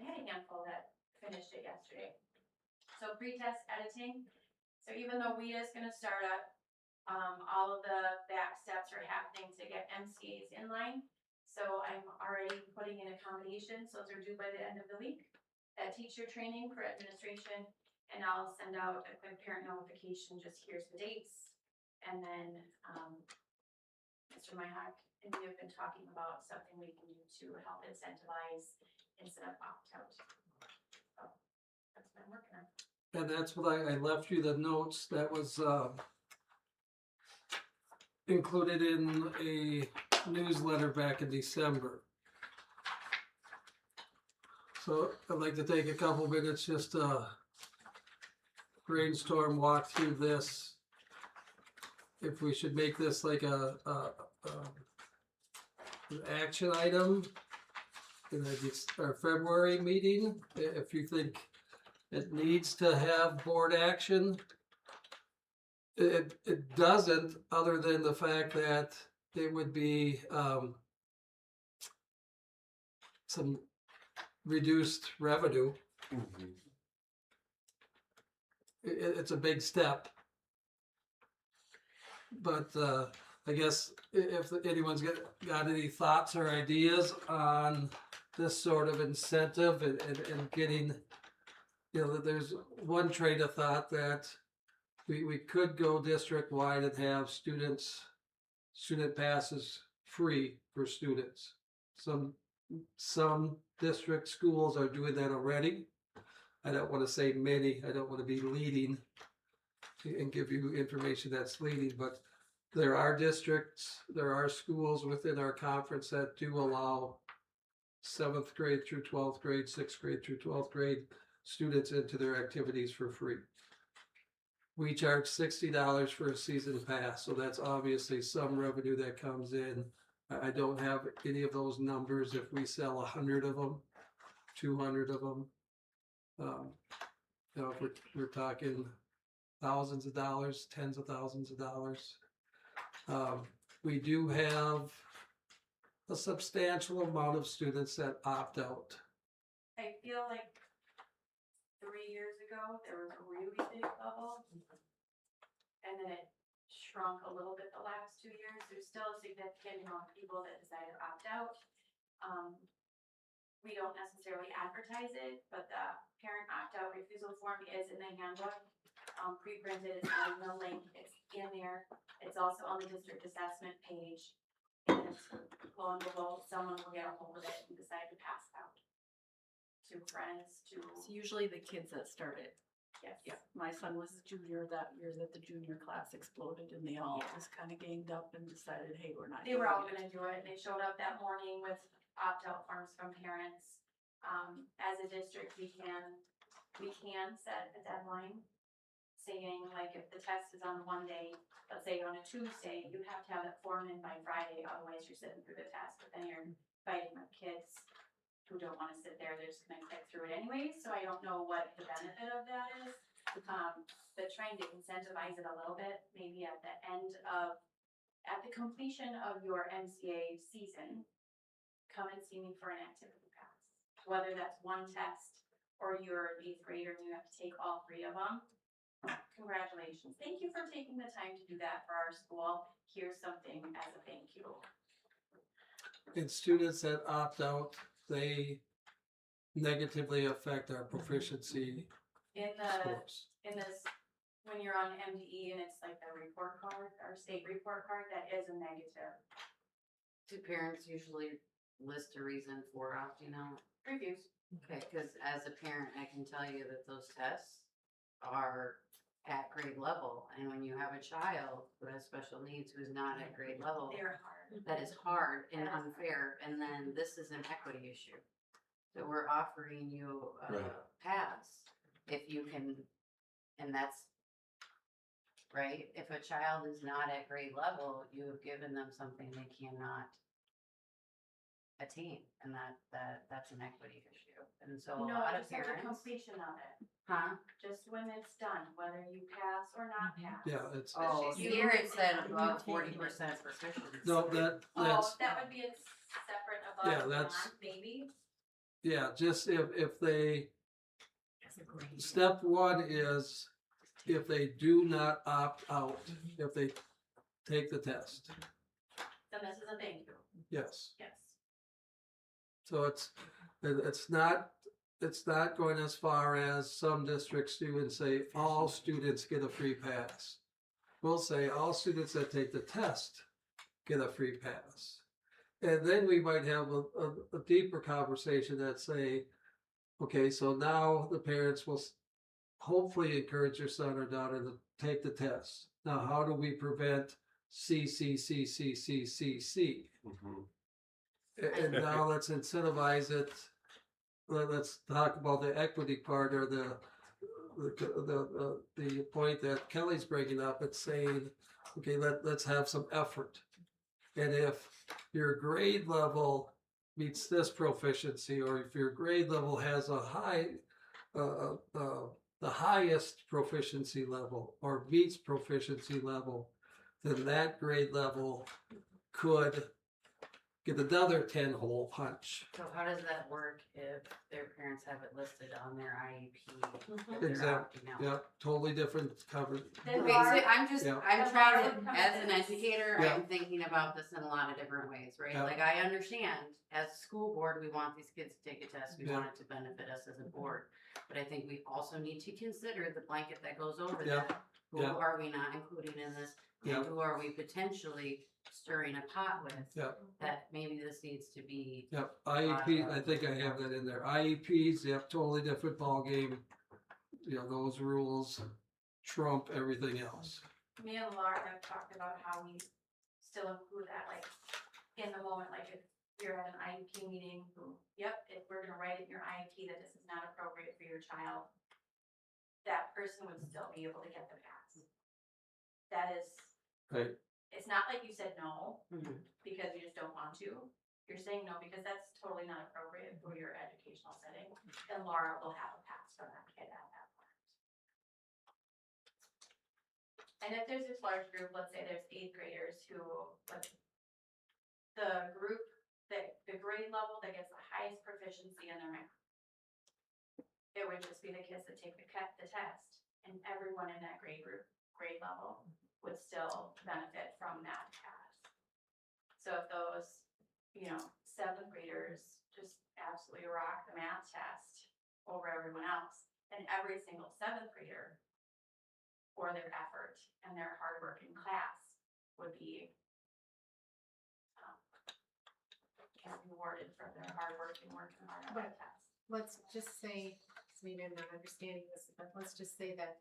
a handful that finished it yesterday. So pre-test editing. So even though WIA is going to start up, all of the back steps are happening to get MCAs in line. So I'm already putting in accommodations. Those are due by the end of the week. That teacher training for administration, and I'll send out a quick parent notification, just here's the dates. And then Mr. Myhock and we have been talking about something we can do to help incentivize instead of opt out. So that's what I'm working on. And that's what I left you the notes that was included in a newsletter back in December. So I'd like to take a couple minutes just to brainstorm, walk through this. If we should make this like an action item in our February meeting, if you think it needs to have board action. It doesn't, other than the fact that it would be some reduced revenue. It's a big step. But I guess if anyone's got any thoughts or ideas on this sort of incentive and getting, there's one train of thought that we could go district wide and have student passes free for students. Some district schools are doing that already. I don't want to say many, I don't want to be leading and give you information that's leading, but there are districts, there are schools within our conference that do allow 7th grade through 12th grade, 6th grade through 12th grade students into their activities for free. We charge $60 for a season pass, so that's obviously some revenue that comes in. I don't have any of those numbers if we sell 100 of them, 200 of them. If we're talking thousands of dollars, tens of thousands of dollars. We do have a substantial amount of students that opt out. I feel like 3 years ago, there was a really big bubble. And then it shrunk a little bit the last 2 years. There's still a significant amount of people that decide to opt out. We don't necessarily advertise it, but the parent opt-out refusal form is in the handbook. Pre-printed, it's on the link, it's in there. It's also on the district assessment page. lo and behold, someone will get a hold of it and decide to pass it out to friends, to, It's usually the kids that start it. yes. Yeah, my son was a junior that year that the junior class exploded and they all Yeah. just kind of ganged up and decided, hey, we're not. They were all doing it. gonna do it, they showed up that morning with opt-out forms from parents. As a district, we can set a deadline, saying like if the test is on one day, let's say on a Tuesday, you have to have that form in by Friday, otherwise you're sitting through the test, but then you're fighting with kids who don't wanna sit there, they're just gonna click through it anyway, so I don't know what the benefit of that is. But trying to incentivize it a little bit, maybe at the completion of your MCA season, come and see me for an activity pass. Whether that's one test or you're an 8th grader and you have to take all 3 of them, congratulations. Thank you for taking the time to do that for our school. Here's something as a thank you. And students that opt out, they negatively affect our proficiency In scores. this, when you're on MDE and it's like the report card, our state report card, that is a negative. Do parents usually list a reason for opting out? Reviews. Okay, because as a parent, I can tell you that those tests are at grade level. And when you have a child who has special needs who's not at grade level, They're hard. that is hard and That is unfair. And then this is an equity issue. So we're offering you a Right. pass if you can, and that's right. If a child is not at grade level, you have given them something they cannot attain, and that's an equity issue. And so a No, lot of just at the parents, completion of it. huh? Just when it's done, whether you pass or not pass. Yeah, it's, Oh, she's here it said you above taking 40% proficiency. no, that's, Oh, that would be a separate Yeah, above and that's- beyond, maybe. yeah, just if they, That's a great. step one is if they do not opt out, if they take the test, Then this is a thank you, yes. yes. So it's not going as far as some districts do and say all students get a free pass. We'll say all students that take the test get a free pass. And then we might have a deeper conversation that say, okay, so now the parents will hopefully encourage your son or daughter to take the test. Now, how do we prevent C? Mhm. And now let's incentivize it. Let's talk about the equity part or the point that Kelly's bringing up. It's saying, okay, let's have some effort. And if your grade level meets this proficiency, or if your grade level has a high, the highest proficiency level or meets proficiency level, then that grade level could get another 10-hole punch. So how does that work if their parents have it listed on their IEP? that they're Exactly. opting out? Yeah, totally different cover. Then Okay, Laura- so I'm just, Yeah. I'm Then trying Laura to, would come as in an and- educator, Yeah. I'm thinking about this in a lot of different ways, right? Yeah. Like, I understand, as a school board, we want these kids to take a test, we Yeah. want it to benefit us as a board. But I think we also need to consider the blanket that goes over Yeah. that. Who Yeah. are we not including in this? Yeah. And who are we potentially stirring a pot with? Yeah. That maybe this needs to be, Yep, IEP, I think I have that in there. IEPs, yep, totally different ballgame. You know, those rules trump everything else. Me and Laura have talked about how we still include that, like, in the moment, like if you're at an IEP meeting, yep, if we're gonna write in your IEP that this is not appropriate for your child, that person would still be able to get the pass. That is, Right. it's not like you said no, Mhm. because you just don't want to. You're saying no because that's totally not appropriate for your educational setting, and Laura will have a pass for that kid at that point. And if there's this large group, let's say there's 8th graders who, like, the group that, the grade level that gets the highest proficiency in their math, it would just be the kids that take the test, and everyone in that grade level would still benefit from that pass. So if those, 7th graders just absolutely rock the math test over everyone else, then every single 7th grader, for their effort and their hard work in class, would be is rewarded for their hard work and working hard on that test. Let's just say, 'cause maybe I'm not understanding this, but let's just say that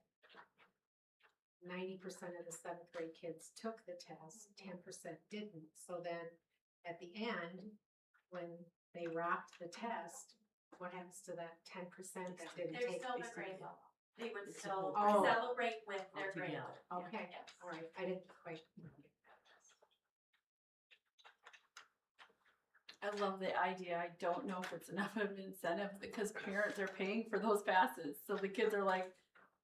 90% of the seventh grade kids took the test, 10% didn't. So then at the end, when they rocked the test, what happens to that 10% that didn't They're take? still the grade level. They would still Oh. celebrate with their grade level. Okay, Yes. all right, I didn't quite. I love the idea. I don't know if it's enough of an incentive because parents are paying for those passes. So the kids are like,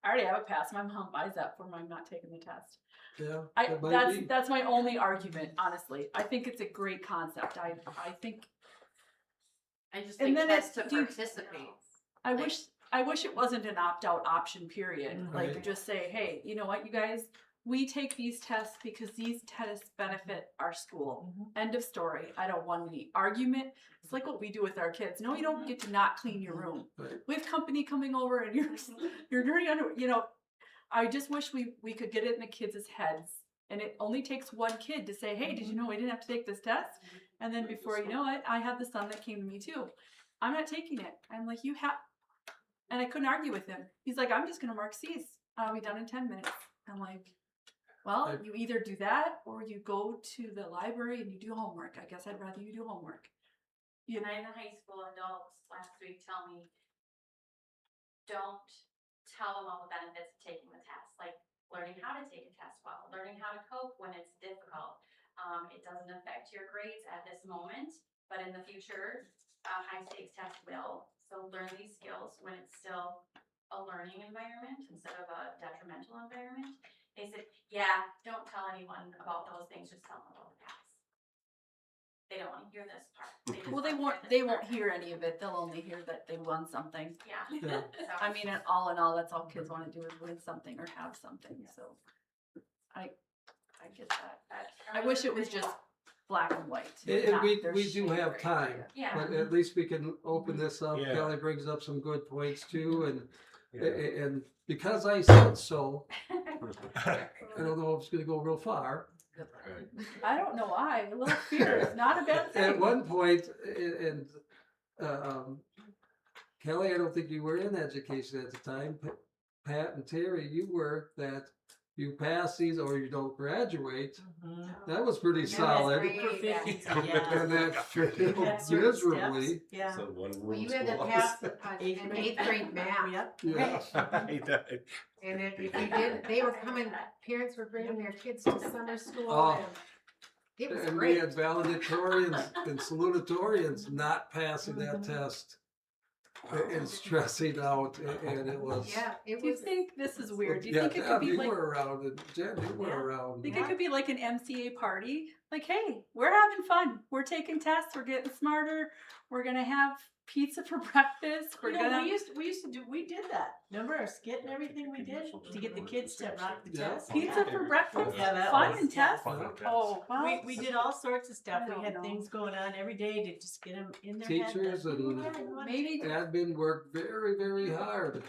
I already have a pass. My mom buys that for me. I'm not taking the test. Yeah, it might That's be. that's my only argument, honestly. I think it's a great concept. I think I just And think then tests it- to participate. I wish it wasn't an opt-out option period. Right. Like just say, hey, you know what, you guys, we take these tests because these tests benefit our school. End of story. I don't want any argument. It's like what we do with our kids. No, you don't get to not clean your room. Right. We have company coming over and you're dirty under, I just wish we could get it in the kids' heads. And it only takes one kid to say, hey, did you know we didn't have to take this test? And then before you know it, I had the son that came to me too. I'm not taking it. I'm like, you have, and I couldn't argue with him. He's like, I'm just going to mark C's. I'll be done in 10 minutes. I'm like, well, you either do that or you go to the library and you do homework. I guess I'd rather you do homework. And I had the high school adults last week tell me, don't tell them all the benefits of taking the test, like learning how to take a test well, learning how to cope when it's difficult. It doesn't affect your grades at this moment, but in the future, a high stakes test will. So learn these skills when it's still a learning environment instead of a detrimental environment. They said, yeah, don't tell anyone about those things, just tell them about the pass. They don't want to hear this part. Well, they won't hear any of it. They'll only hear that they won something. Yeah. Yeah. So, I mean, in all, that's all kids want to do is win something or have something. So I get that. I wish it was just black and white. And not we there's do shade have gray time, area. yeah. but at least we can open this up. Yeah. Kelly brings up some good points too, and Yeah. and because I said so, I don't know if it's gonna go real far. I don't know why. A little fear is not a bad thing. At one point, and Kelly, I don't think you were in education at the time. Pat and Terry, you were, that you pass these or you don't graduate. That was pretty solid. And that failed miserably. Yeah. So one Well, you room had to school. pass an eighth grade math. Yep. Yeah. And if you did, they were coming, parents were bringing their kids to summer school Oh. and it was And we great. had valedictorians and salutatorians not passing that test and stressing out, and it was. Yeah, it Do you was. think this is weird? Do you Yeah, think it could Deb, be you like? were around, and Jen, you were Yeah. around. Think it could be like an MCA party. Like, hey, we're having fun. We're taking tests. We're getting smarter. We're gonna have pizza for breakfast. We're gonna. We did that. Remember our skit and everything we did to get the kids to rock the Yeah. test? Pizza for breakfast. Yeah, that fun was- and yeah. tests. Fun and tests. Oh, well, We did all sorts of stuff. I We don't had know. things going on every day to just get them in their head. Teachers that, and- maybe Admin worked very, very hard.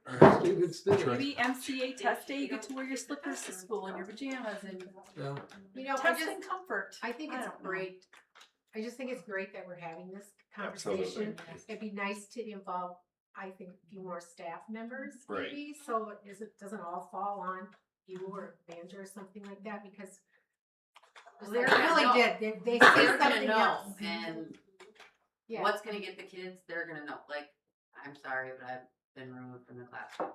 Alright. Students did. maybe MCA test day. You get to wear your slippers to school and your pajamas and Yeah. You know, test and comfort. I think I it's don't know. great. I just think it's great that we're having this conversation. It'd be nice to involve, I think, a few more staff members Right. maybe, so it doesn't all fall on you or Banjo or something like that, because they They're gonna really know. did, they They're said gonna something know, else. and Yeah. what's gonna get the kids, they're gonna know. Like, I'm sorry, but I've been removed from the classroom,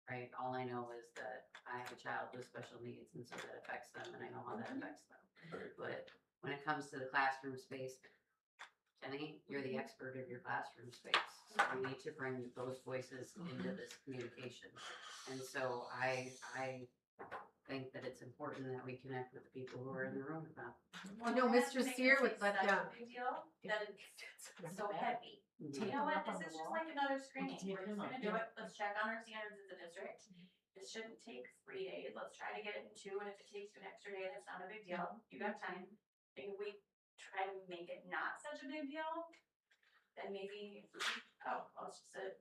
right? All I know is that I have a child with special needs, and so that affects them, and I know how that affects them. Right. But when it comes to the classroom space, Jenny, you're the expert of your classroom space. So we need to bring those voices into this communication. And so I think that it's important that we connect with the people who are in the room with them. You know, Mr. Sear would let such them. a big deal that it's so heavy. You know what, this is just like another screening, we're just gonna do it, let's check on our standards as a district. This shouldn't take 3 days, let's try to get it in 2, and if it takes you an extra day, that's not a big deal, you got time. And we try to make it not such a big deal, then maybe, well, it's just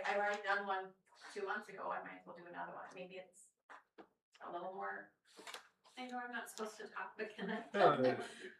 I've already done one 2 months ago, I might as well do another one, maybe it's a little more I know I'm not supposed to talk, but can I? Uh,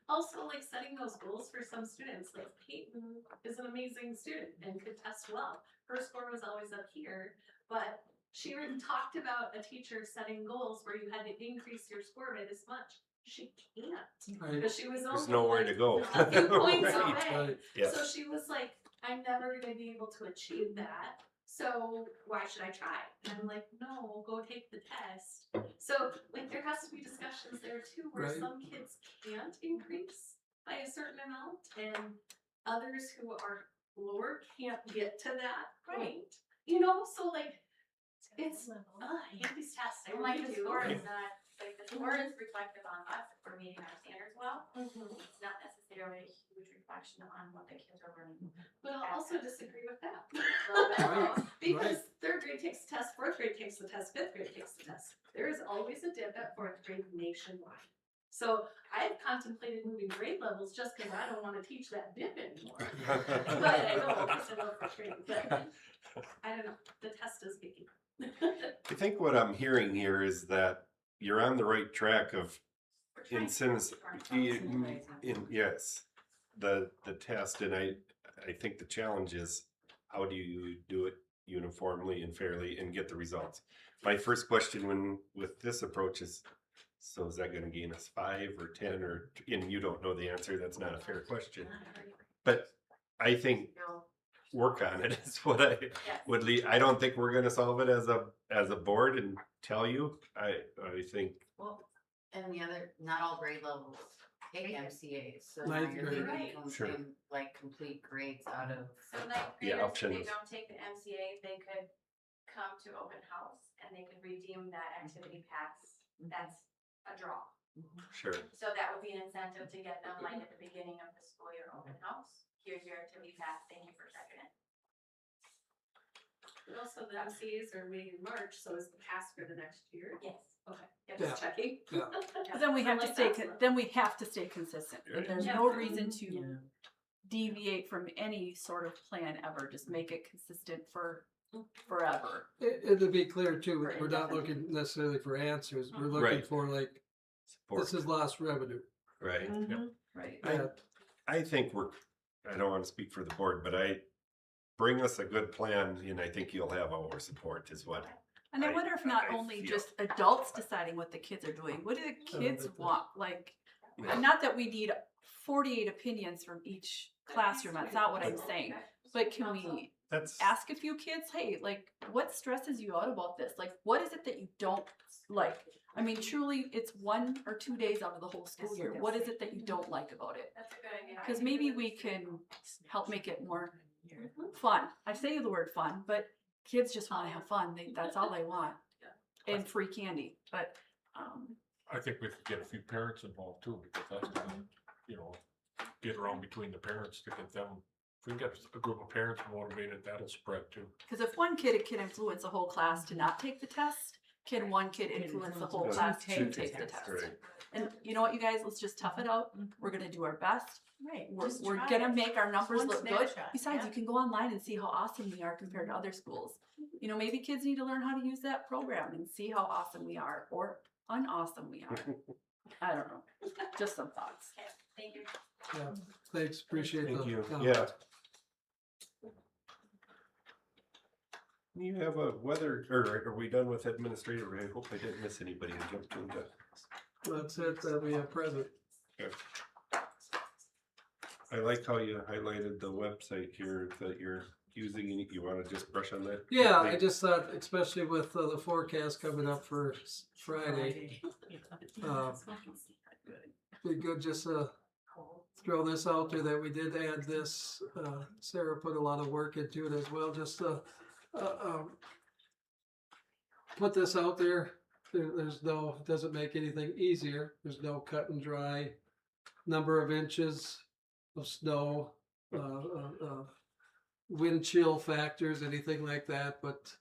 Also, like setting those goals for some students, like Peyton is an amazing student and could test well. Her score was always up here, but she even talked about a teacher setting goals where you had to increase your score by this much. She can't, Right. because she was There's only nowhere like to go. a few points Right. away. Right. Yes. So she was like, I'm never gonna be able to achieve that. So why should I try? And I'm like, no, go take the test. So like there has to be discussions there too, where Right. some kids can't increase by a certain amount and others who are lower can't get to that point. You know, so like it's I hate these tests. I Like really the do. score is not, like the score is reflective on us if we're meeting our standards well. It's not necessarily a huge reflection on what the kids are learning. But I'll also disagree with that. Right. Because third grade takes the test, fourth grade takes the test, fifth grade takes the test. There is always a dip at fourth grade nationwide. So I've contemplated moving grade levels just because I don't want to teach that dip anymore. But I know, because I love fourth grade, but I don't know, the test is biggie. I think what I'm hearing here is that you're on the right track of yes, the test, and I think the challenge is how do you do it uniformly and fairly and get the results. My first question with this approach is, so is that going to gain us 5 or 10 or, and you don't know the answer, that's not a fair question, but I think work on it is what I would lead. I don't think we're going to solve it as a board and tell you. I think Well, and the other, not all grade levels take MCAs, so now Ninth you're grade. leaving Sure. like complete grades out of. So ninth Yeah, graders, if they options. don't take the MCA, they could come to open house and they could redeem that activity pass. That's a draw. sure. So that would be an incentive to get them like at the beginning of the school year open house. Here's your activity pass, thank you for checking it. But also the MCAs are made in March, so is the pass for the next year? Yes. Okay, Yeah. just checking. Yeah. But then we have to Like stay, that. then we have to stay consistent. Right. There's Yeah. no reason to deviate from any sort of plan ever. Just make it consistent for forever. And to be clear too, For we're not indefinite. looking necessarily for answers, we're looking Right. for like, Support. this is lost revenue. Right. Right. I think I don't want to speak for the board, but bring us a good plan and I think you'll have our support is what. And I wonder if not I only feel. just adults deciding what the kids are doing, what do the kids that's- want? Like, Yeah. not that we need 48 opinions from each classroom, that's not what I'm saying. But can we That's, ask a few kids, hey, like, what stresses you out about this? Like, what is it that you don't like? I mean, truly, it's 1 or 2 days out of the whole school year. What is it that you don't like about it? That's a good idea. Because maybe we can help make it more fun. I say the word fun, but kids just want to have fun. That's all they want. And free candy. But I think we could get a few parents involved too, because that's gonna, get around between the parents to get them. If we can get a group of parents motivated, that'll spread too. because if one kid can influence a whole class to not take the test, can one kid influence the whole class to take the test? right. And you know what, you guys, let's just tough it out. We're gonna do our best. Right. We're gonna make our numbers One look good. snapshot, Besides, yeah. you can go online and see how awesome we are compared to other schools. Maybe kids need to learn how to use that program and see how awesome we are or unawesome we are. I don't know. Just some thoughts. Okay, thank you. Yeah, thanks, appreciate Thank the you. comment. Yeah. You have a weather, or are we done with administrative? I hope I didn't miss anybody and jumped into. That's it, that we have present. I like how you highlighted the website here that you're using. You want to just brush on that? Yeah, I quickly? just thought, especially with the forecast coming up for Friday, be good just to throw this out there that we did add this. Sarah put a lot of work into it as well, just to put this out there. There's no, it doesn't make anything easier. There's no cut and dry number of inches of snow, wind chill factors, anything like that. But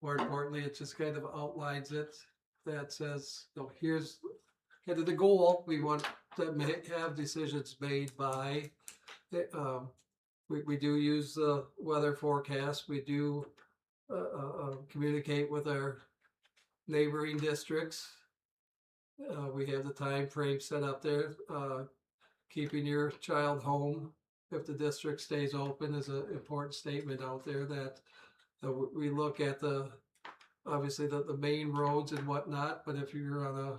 more importantly, it just kind of outlines it. That says, here's kind of the goal. We want to have decisions made by. We do use the weather forecast. We do communicate with our neighboring districts. We have the time frame set up there, keeping your child home if the district stays open is an important statement out there that we look at obviously the main roads and whatnot, but if you're on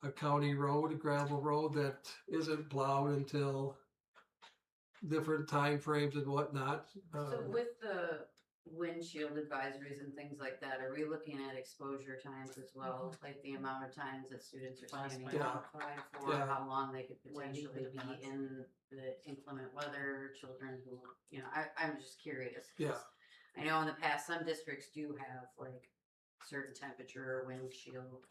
a county road, a gravel road that isn't plowed until different time frames and whatnot. So with the windshield advisories and things like that, are we looking at exposure times as well? Like the amount of times that students are standing Yeah. outside for, Yeah. how long they could potentially be in the inclement weather, children who, I'm just curious. 'Cause Yeah. I know in the past, some districts do have like certain temperature, windshield.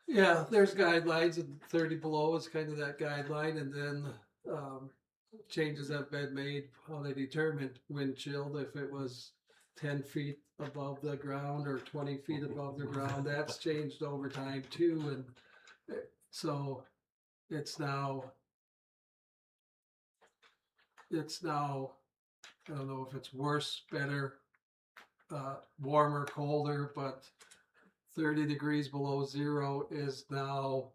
Yeah, there's guidelines, and 30 below is kind of that guideline, and then changes have been made how they determine wind chill. If it was 10 feet above the ground or 20 feet above the ground, that's changed over time too, and so it's now, I don't know if it's worse, better, warmer, colder, but 30 degrees below zero is now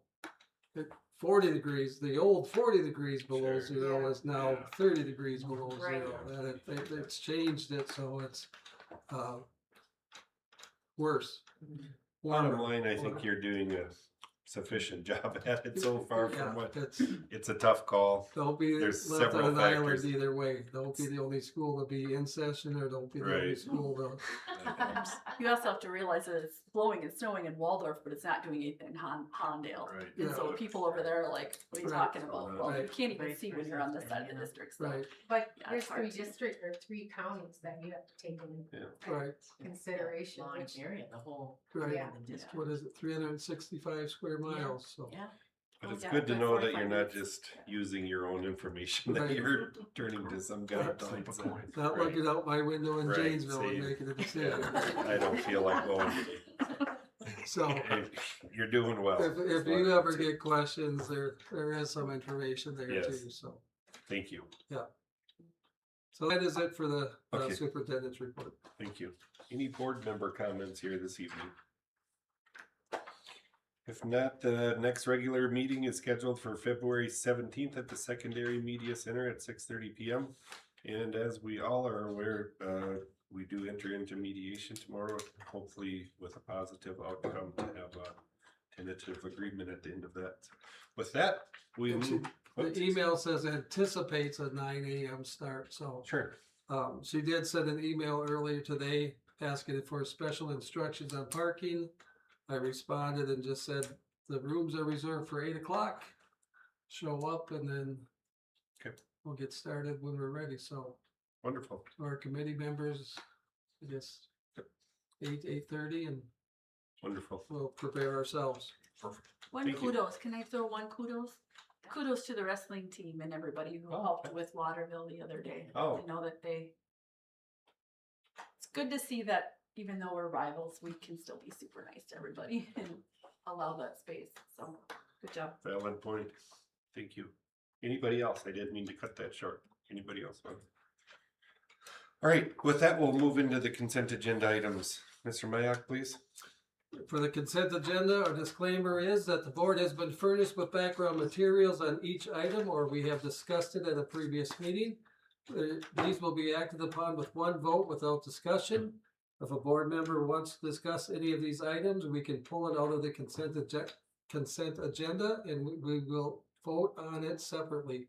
40 degrees. The old 40 degrees below zero is now 30 degrees below zero. And it's changed it, so it's worse. Bottom line, I think you're doing a sufficient job at it so far from what, it's a tough call. Don't be There's left several on an island factors. either way. Don't be the only school to be in session, or don't be the only Right. school to. You also have to realize that it's blowing and snowing in Waldorf, but it's not doing anything in Hollandale. Right. And so people over there are like, what are you Right. talking about? Well, you Right. can't even see when you're on this side of the district, so. Right, But Yeah, there's it's hard to- three counties that you have to take into right, consideration, Long which, area, the whole. right. Yeah. What is it, 365 square miles, so. Yeah. But it's Yeah, good to about know that 45 you're not minutes. just using your own information, that Right. you're turning to some guidelines. Not Right. looking out my window in Right, Janesville and same. making a decision. I don't feel like going. So, Hey, you're doing well. if you ever get questions, there is some information there Yes. too, so. Thank you, So that is it for the Okay. superintendent's report. thank you. Any board member comments here this evening? If not, the next regular meeting is scheduled for February 17th at the Secondary Media Center at 6:30 PM. And as we all are aware, we do enter into mediation tomorrow, hopefully with a positive outcome to have a tentative agreement at the end of that. With that, we move. The email says anticipates a 9 AM start, so. Sure. She did send an email earlier today asking for special instructions on parking. I responded and just said, the rooms are reserved for 8 o'clock. Show up and then Okay. we'll get started when we're ready, so. Wonderful. Our committee members, I guess, 8:30, and Wonderful. we'll prepare ourselves. One Thank you. kudos, can I throw one kudos? Kudos to the wrestling team and everybody who helped with Waterville the other day. Oh. I know that it's good to see that even though we're rivals, we can still be super nice to everybody and allow that space, so, good job. Valid point. Thank you. Anybody else? I didn't mean to cut that short. Anybody else? All right, with that, we'll move into the consent agenda items. Mr. Mayak, please. For the consent agenda, our disclaimer is that the board has been furnished with background materials on each item, or we have discussed it at a previous meeting. These will be acted upon with one vote without discussion. If a board member wants to discuss any of these items, we can pull it out of the consent agenda and we will vote on it separately.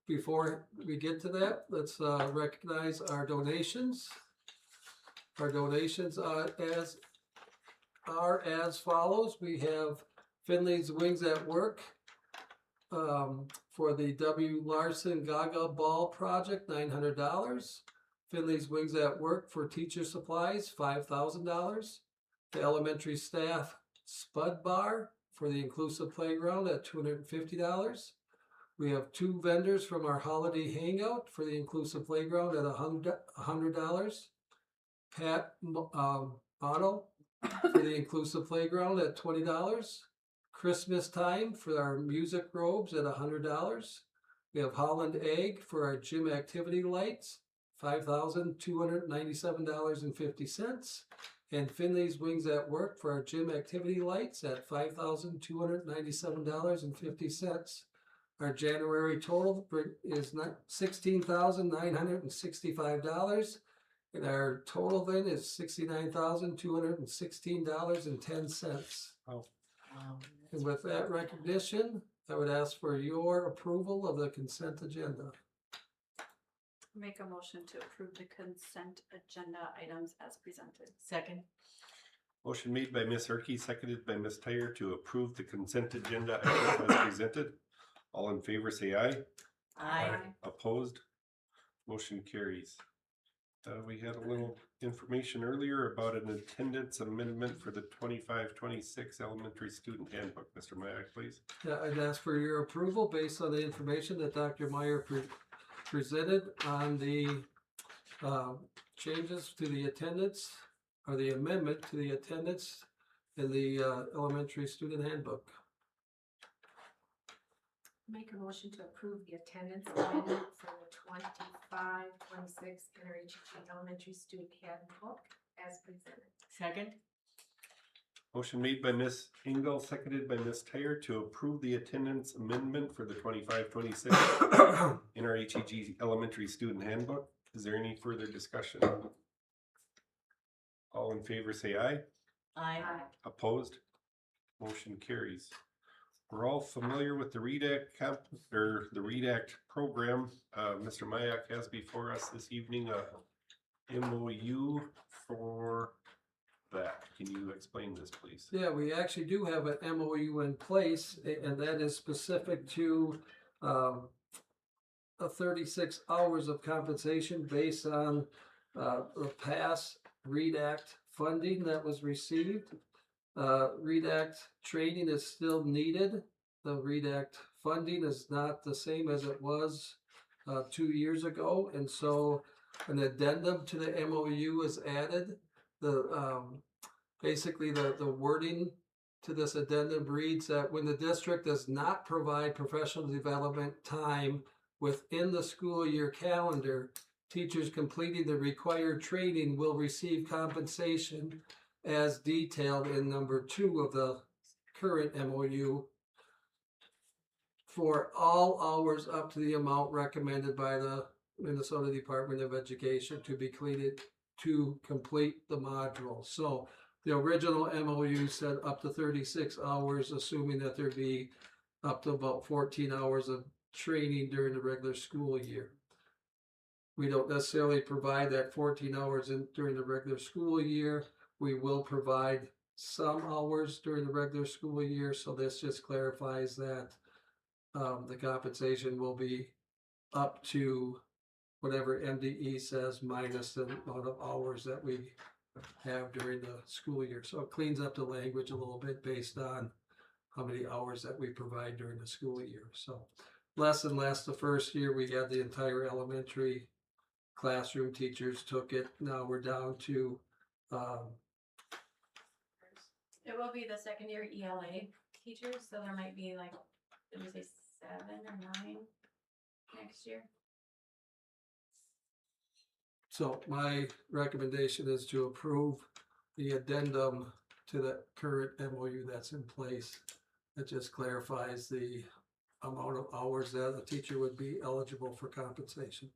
Before we get to that, let's recognize our donations. Our donations are as follows. We have Finley's Wings at Work for the W. Larson Gaga Ball Project, $900. Finley's Wings at Work for teacher supplies, $5,000. The elementary staff Spud Bar for the inclusive playground at $250. We have 2 vendors from our holiday hangout for the inclusive playground at $100. Pat Otto for the inclusive playground at $20. Christmas time for our music robes at $100. We have Holland Egg for our gym activity lights, $5,297.50. and Finley's Wings at Work for our gym activity lights at $5,297.50. Our January total is $16,965. And our total then is $69,216.10. Wow. And with that recognition, I would ask for your approval of the consent agenda. Make a motion to approve the consent agenda items as presented. Second. Motion made by Ms. Erke, seconded by Ms. Tyre to approve the consent agenda items as presented. All in favor say aye. Aye. Opposed? Motion carries. We had a little information earlier about an attendance amendment for the 25-26 elementary student handbook. Mr. Mayak, please. Yeah, I'd ask for your approval based on the information that Dr. Meyer presented on the changes to the attendance, or the amendment to the attendance in the elementary student handbook. Make a motion to approve the attendance amendment for the 25-26 NRHEG elementary student handbook as presented. Second. Motion made by Ms. Engel, seconded by Ms. Tyre to approve the attendance amendment for the 25-26 NRHEG elementary student handbook. Is there any further discussion? All in favor say aye. Aye. Opposed? Motion carries. We're all familiar with the READ Act the READ Act program. Mr. Mayak has before us this evening a MOU for that. Can you explain this, please? Yeah, we actually do have an MOU in place, and that is specific to a 36 hours of compensation based on the past READ Act funding that was received. READ Act training is still needed. The READ Act funding is not the same as it was 2 years ago, and so an addendum to the MOU is added. Basically the wording to this addendum reads that when the district does not provide professional development time within the school year calendar, teachers completing the required training will receive compensation as detailed in number 2 of the current MOU for all hours up to the amount recommended by the Minnesota Department of Education to be completed to complete the module. So the original MOU said up to 36 hours, assuming that there'd be up to about 14 hours of training during the regular school year. We don't necessarily provide that 14 hours during the regular school year. We will provide some hours during the regular school year, so this just clarifies that the compensation will be up to whatever MDE says minus the amount of hours that we have during the school year. So it cleans up the language a little bit based on how many hours that we provide during the school year. So less and less the first year. We had the entire elementary classroom teachers took it. Now we're down to It will be the second year ELA teachers, so there might be like, did we say 7 or 9 next year? so my recommendation is to approve the addendum to the current MOU that's in place. It just clarifies the amount of hours that a teacher would be eligible for compensation.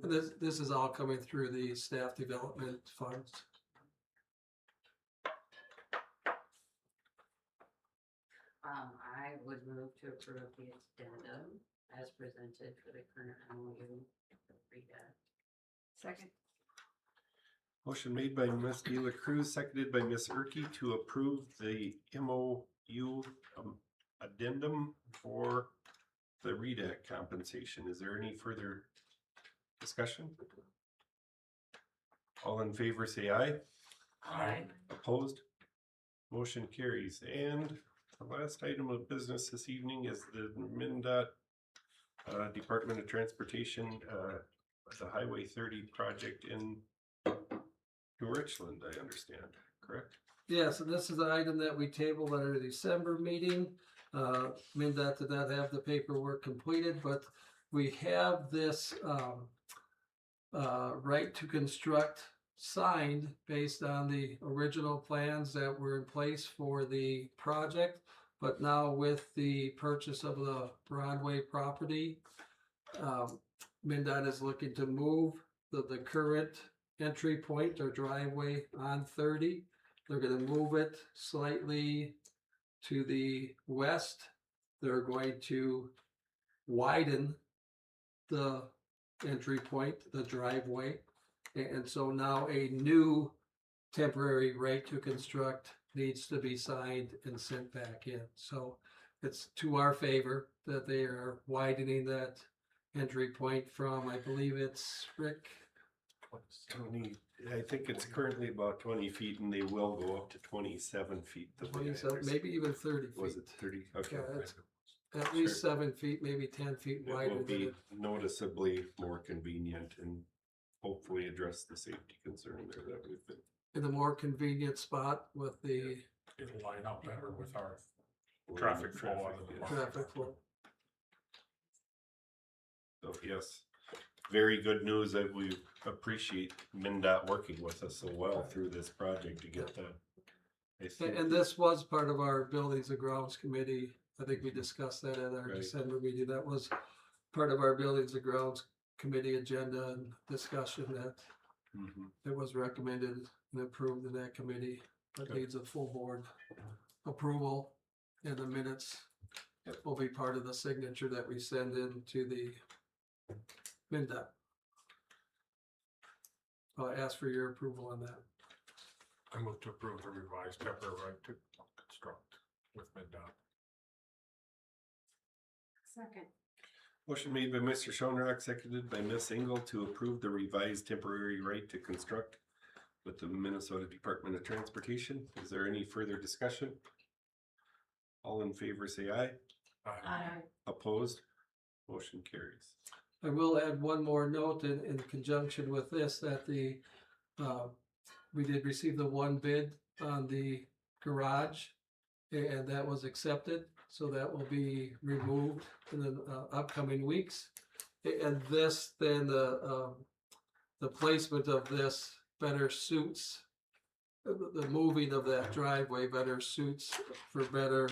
And this is all coming through the staff development funds. I would move to approve the addendum as presented for the current MOU. Second. Motion made by Ms. De La Cruz, seconded by Ms. Erke to approve the MOU addendum for the READ Act compensation. Is there any further discussion? All in favor say aye. Aye. Opposed? Motion carries. And the last item of business this evening is the MnDOT Department of Transportation, the Highway 30 project in New Richland, I understand, correct? Yeah, so this is an item that we tabled at our December meeting. MnDOT did not have the paperwork completed, but we have this right to construct signed based on the original plans that were in place for the project. But now with the purchase of the Broadway property, MinDOT is looking to move the current entry point or driveway on 30. They're gonna move it slightly to the west. They're going to widen the entry point, the driveway. And so now a new temporary right to construct needs to be signed and sent back in. So it's to our favor that they are widening that entry point from, I believe it's Rick, 20, I think it's currently about 20 feet and they will go up to 27 feet. the way I 27, understand. maybe even 30 feet. Was it 30? Okay. Yeah, it's at least 7 feet, maybe 10 feet It wider will than be it. noticeably more convenient and hopefully address the safety concern there that we've been. In a more convenient spot with the It'll line up better with our traffic flow out of the yes. traffic flow. So yes, very good news that we appreciate MinDOT working with us so well through this project to get that. I think, And this was part of our Buildings and Grounds Committee. I think we discussed that at our Right. December meeting. That was part of our Buildings and Grounds Committee agenda and discussion that Mhm. it was recommended and approved in that committee. That Good. needs a full board approval, and the minutes will be part of the signature that we send in to the MinDOT. I'll ask for your approval on that. I move to approve the revised temporary right to construct with MinDOT. Second. Motion made by Mr. Schoenrock, seconded by Ms. Engel to approve the revised temporary right to construct with the Minnesota Department of Transportation. Is there any further discussion? All in favor say aye. Opposed? Motion carries. I will add one more note in conjunction with this, that we did receive the one bid on the garage, and that was accepted, so that will be removed in the upcoming weeks. And this, then, the placement of this better suits, the moving of that driveway better suits for better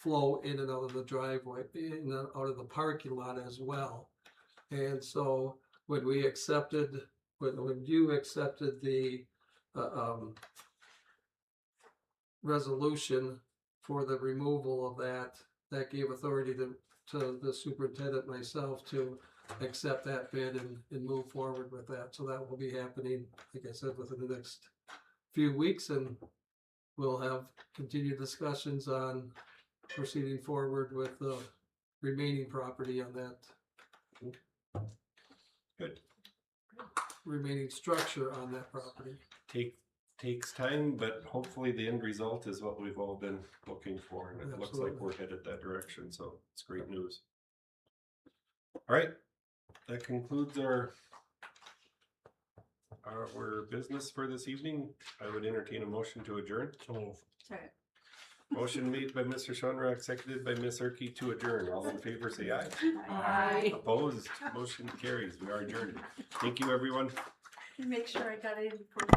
flow in and out of the driveway, in and out of the parking lot as well. And so when we accepted, when you accepted the resolution for the removal of that, that gave authority to the superintendent, myself, to accept that bid and move forward with that. So that will be happening, like I said, within the next few weeks, and we'll have continued discussions on proceeding forward with the remaining property on that. Good. Remaining structure on that property. Takes time, but hopefully the end result is what we've all been looking for, and it looks like Absolutely. we're headed that direction, so it's great news. All right, that concludes our business for this evening. I would entertain a motion to adjourn. So move. Second. Motion made by Mr. Schoenrock, seconded by Ms. Erke to adjourn. All in favor, say aye. Aye. Opposed? Motion carries. We are adjourned. Thank you, everyone. Make sure I got it in before.